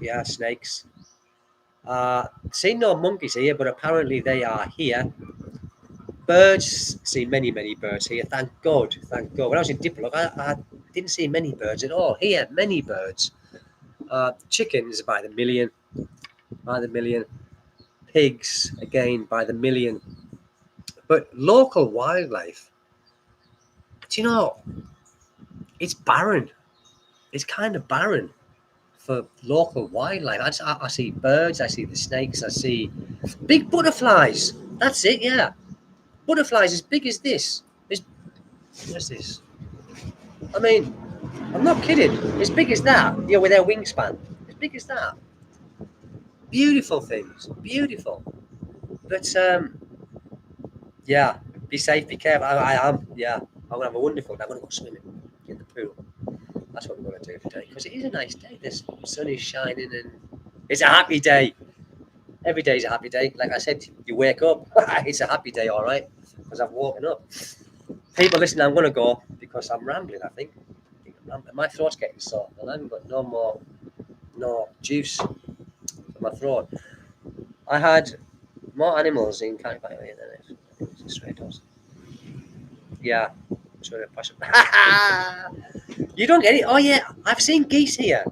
Speaker 1: Yeah, snakes. See no monkeys here, but apparently they are here. Birds. See many birds here. Thank God. Thank God. When I was in Diplock, I didn't see many birds at all. Here, many birds. Chickens by the million. Pigs, again, by the million. But local wildlife, do you know, it's barren. It's kind of barren for local wildlife. I see birds, I see the snakes, I see big butterflies. That's it, yeah. Butterflies as big as this. What's this? I mean, I'm not kidding. As big as that, you know, with their wingspan. As big as that. Beautiful things. Beautiful. But, yeah, be safe, be careful. I am, yeah. I'm going to have a wonderful day. I'm going to go swimming in the pool. That's what we're going to do today because it is a nice day. The sun is shining and it's a happy day. Every day is a happy day. Like I said, you wake up, it's a happy day, all right, because I've woken up. People, listen, I'm going to go because I'm rambling, I think. My throat's getting sore and I haven't got no juice for my throat. I had more animals in kind of way than it straight does. Yeah. You don't get it? Oh, yeah. I've seen geese here.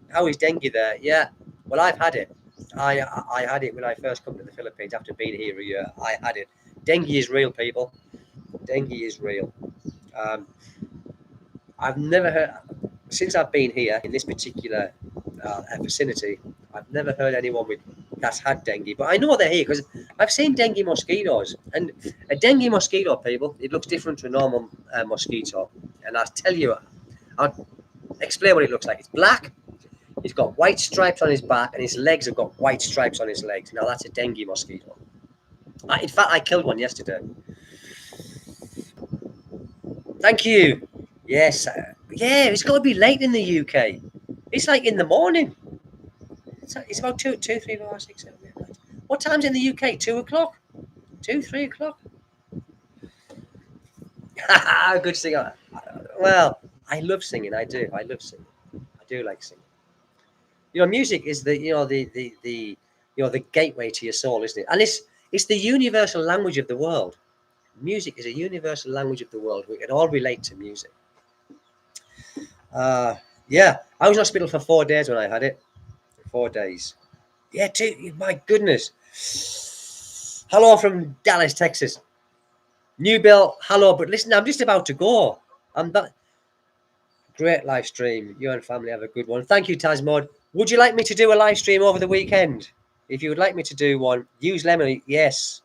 Speaker 1: How is dengue there? Yeah. Well, I've had it. I had it when I first come to the Philippines after being here a year. I had it. Dengue is real, people. Dengue is real. I've never heard, since I've been here in this particular vicinity, I've never heard anyone that's had dengue. But I know they're here because I've seen dengue mosquitoes. And a dengue mosquito, people, it looks different to a normal mosquito. And I'll tell you, I'll explain what it looks like. It's black. He's got white stripes on his back, and his legs have got white stripes on his legs. Now that's a dengue mosquito. In fact, I killed one yesterday. Thank you. Yes. Yeah, it's got to be late in the UK. It's like in the morning. It's about 2, 3, 4, 6, 7, 8, 9. What time's in the UK? 2 o'clock? 2, 3 o'clock? Good singer. Well, I love singing. I do. I love singing. I do like singing. You know, music is the gateway to your soul, isn't it? And it's the universal language of the world. Music is a universal language of the world. We can all relate to music. Yeah, I was in hospital for 4 days when I had it. 4 days. Yeah, my goodness. Hello from Dallas, Texas. New Bill, hello. But listen, I'm just about to go. Great live stream. You and family have a good one. Thank you, Tasmod. Would you like me to do a live stream over the weekend? If you would like me to do one, use lemon. Yes.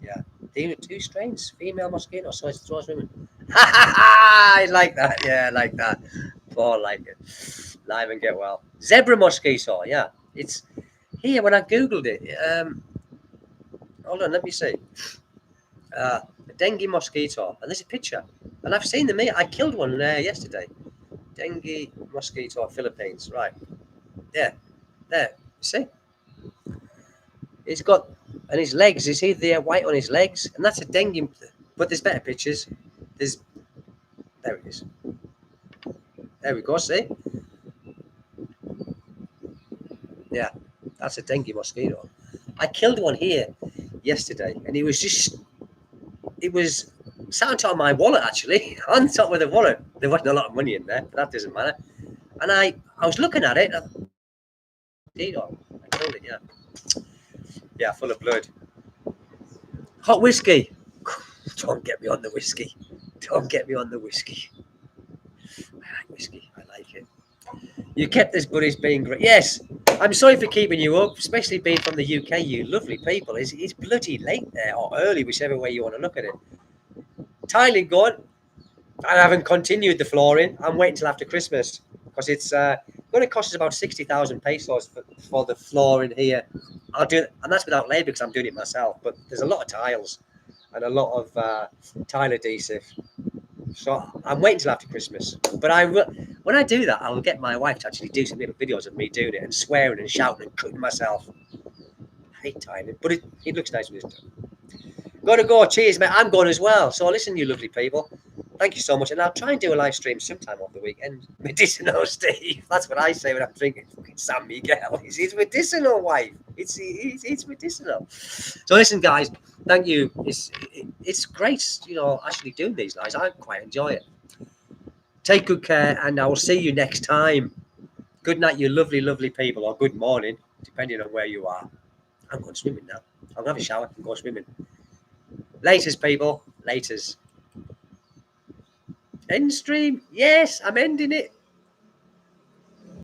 Speaker 1: Yeah. 2 strains. Female mosquito. So it's women. I like that. Yeah, I like that. All like it. Live and get well. Zebra mosquito. Yeah. It's here when I Googled it. Hold on. Let me see. Dengue mosquito. And there's a picture. And I've seen them here. I killed one yesterday. Dengue mosquito, Philippines. Right. Yeah. There. See? It's got, and his legs, you see the white on his legs? And that's a dengue. But there's better pictures. There it is. There we go, see? Yeah. That's a dengue mosquito. I killed one here yesterday, and it was sat on top of my wallet, actually, on top of the wallet. There wasn't a lot of money in there, but that doesn't matter. And I was looking at it. I killed it, yeah. Yeah, full of blood. Hot whiskey. Don't get me on the whiskey. Don't get me on the whiskey. I like whiskey. I like it. You kept this, but it's been great. Yes, I'm sorry for keeping you up, especially being from the UK, you lovely people. It's bloody late there, or early, whichever way you want to look at it. Tiling gone. I haven't continued the flooring. I'm waiting till after Christmas because it's going to cost us about 60,000 pesos for the flooring here. I'll do it, and that's without labour because I'm doing it myself. But there's a lot of tiles and a lot of tile adhesive, so I'm waiting till after Christmas. But I will, when I do that, I will get my wife to actually do some little videos of me doing it and swearing and shouting and cutting myself. I hate tiling, but it looks nice when it's done. Gotta go. Cheers, mate. I'm going as well. So listen, you lovely people. Thank you so much. And I'll try and do a live stream sometime over the weekend. Medicinal Steve. That's what I say when I'm drinking fucking San Miguel. It's medicinal, wife. It's medicinal. So listen, guys. Thank you. It's great, actually doing these lives. I quite enjoy it. Take good care, and I will see you next time. Good night, you lovely, lovely people, or good morning, depending on where you are. I'm going swimming now. I'm going to have a shower and go swimming. Laters, people. Laters. End stream. Yes, I'm ending it.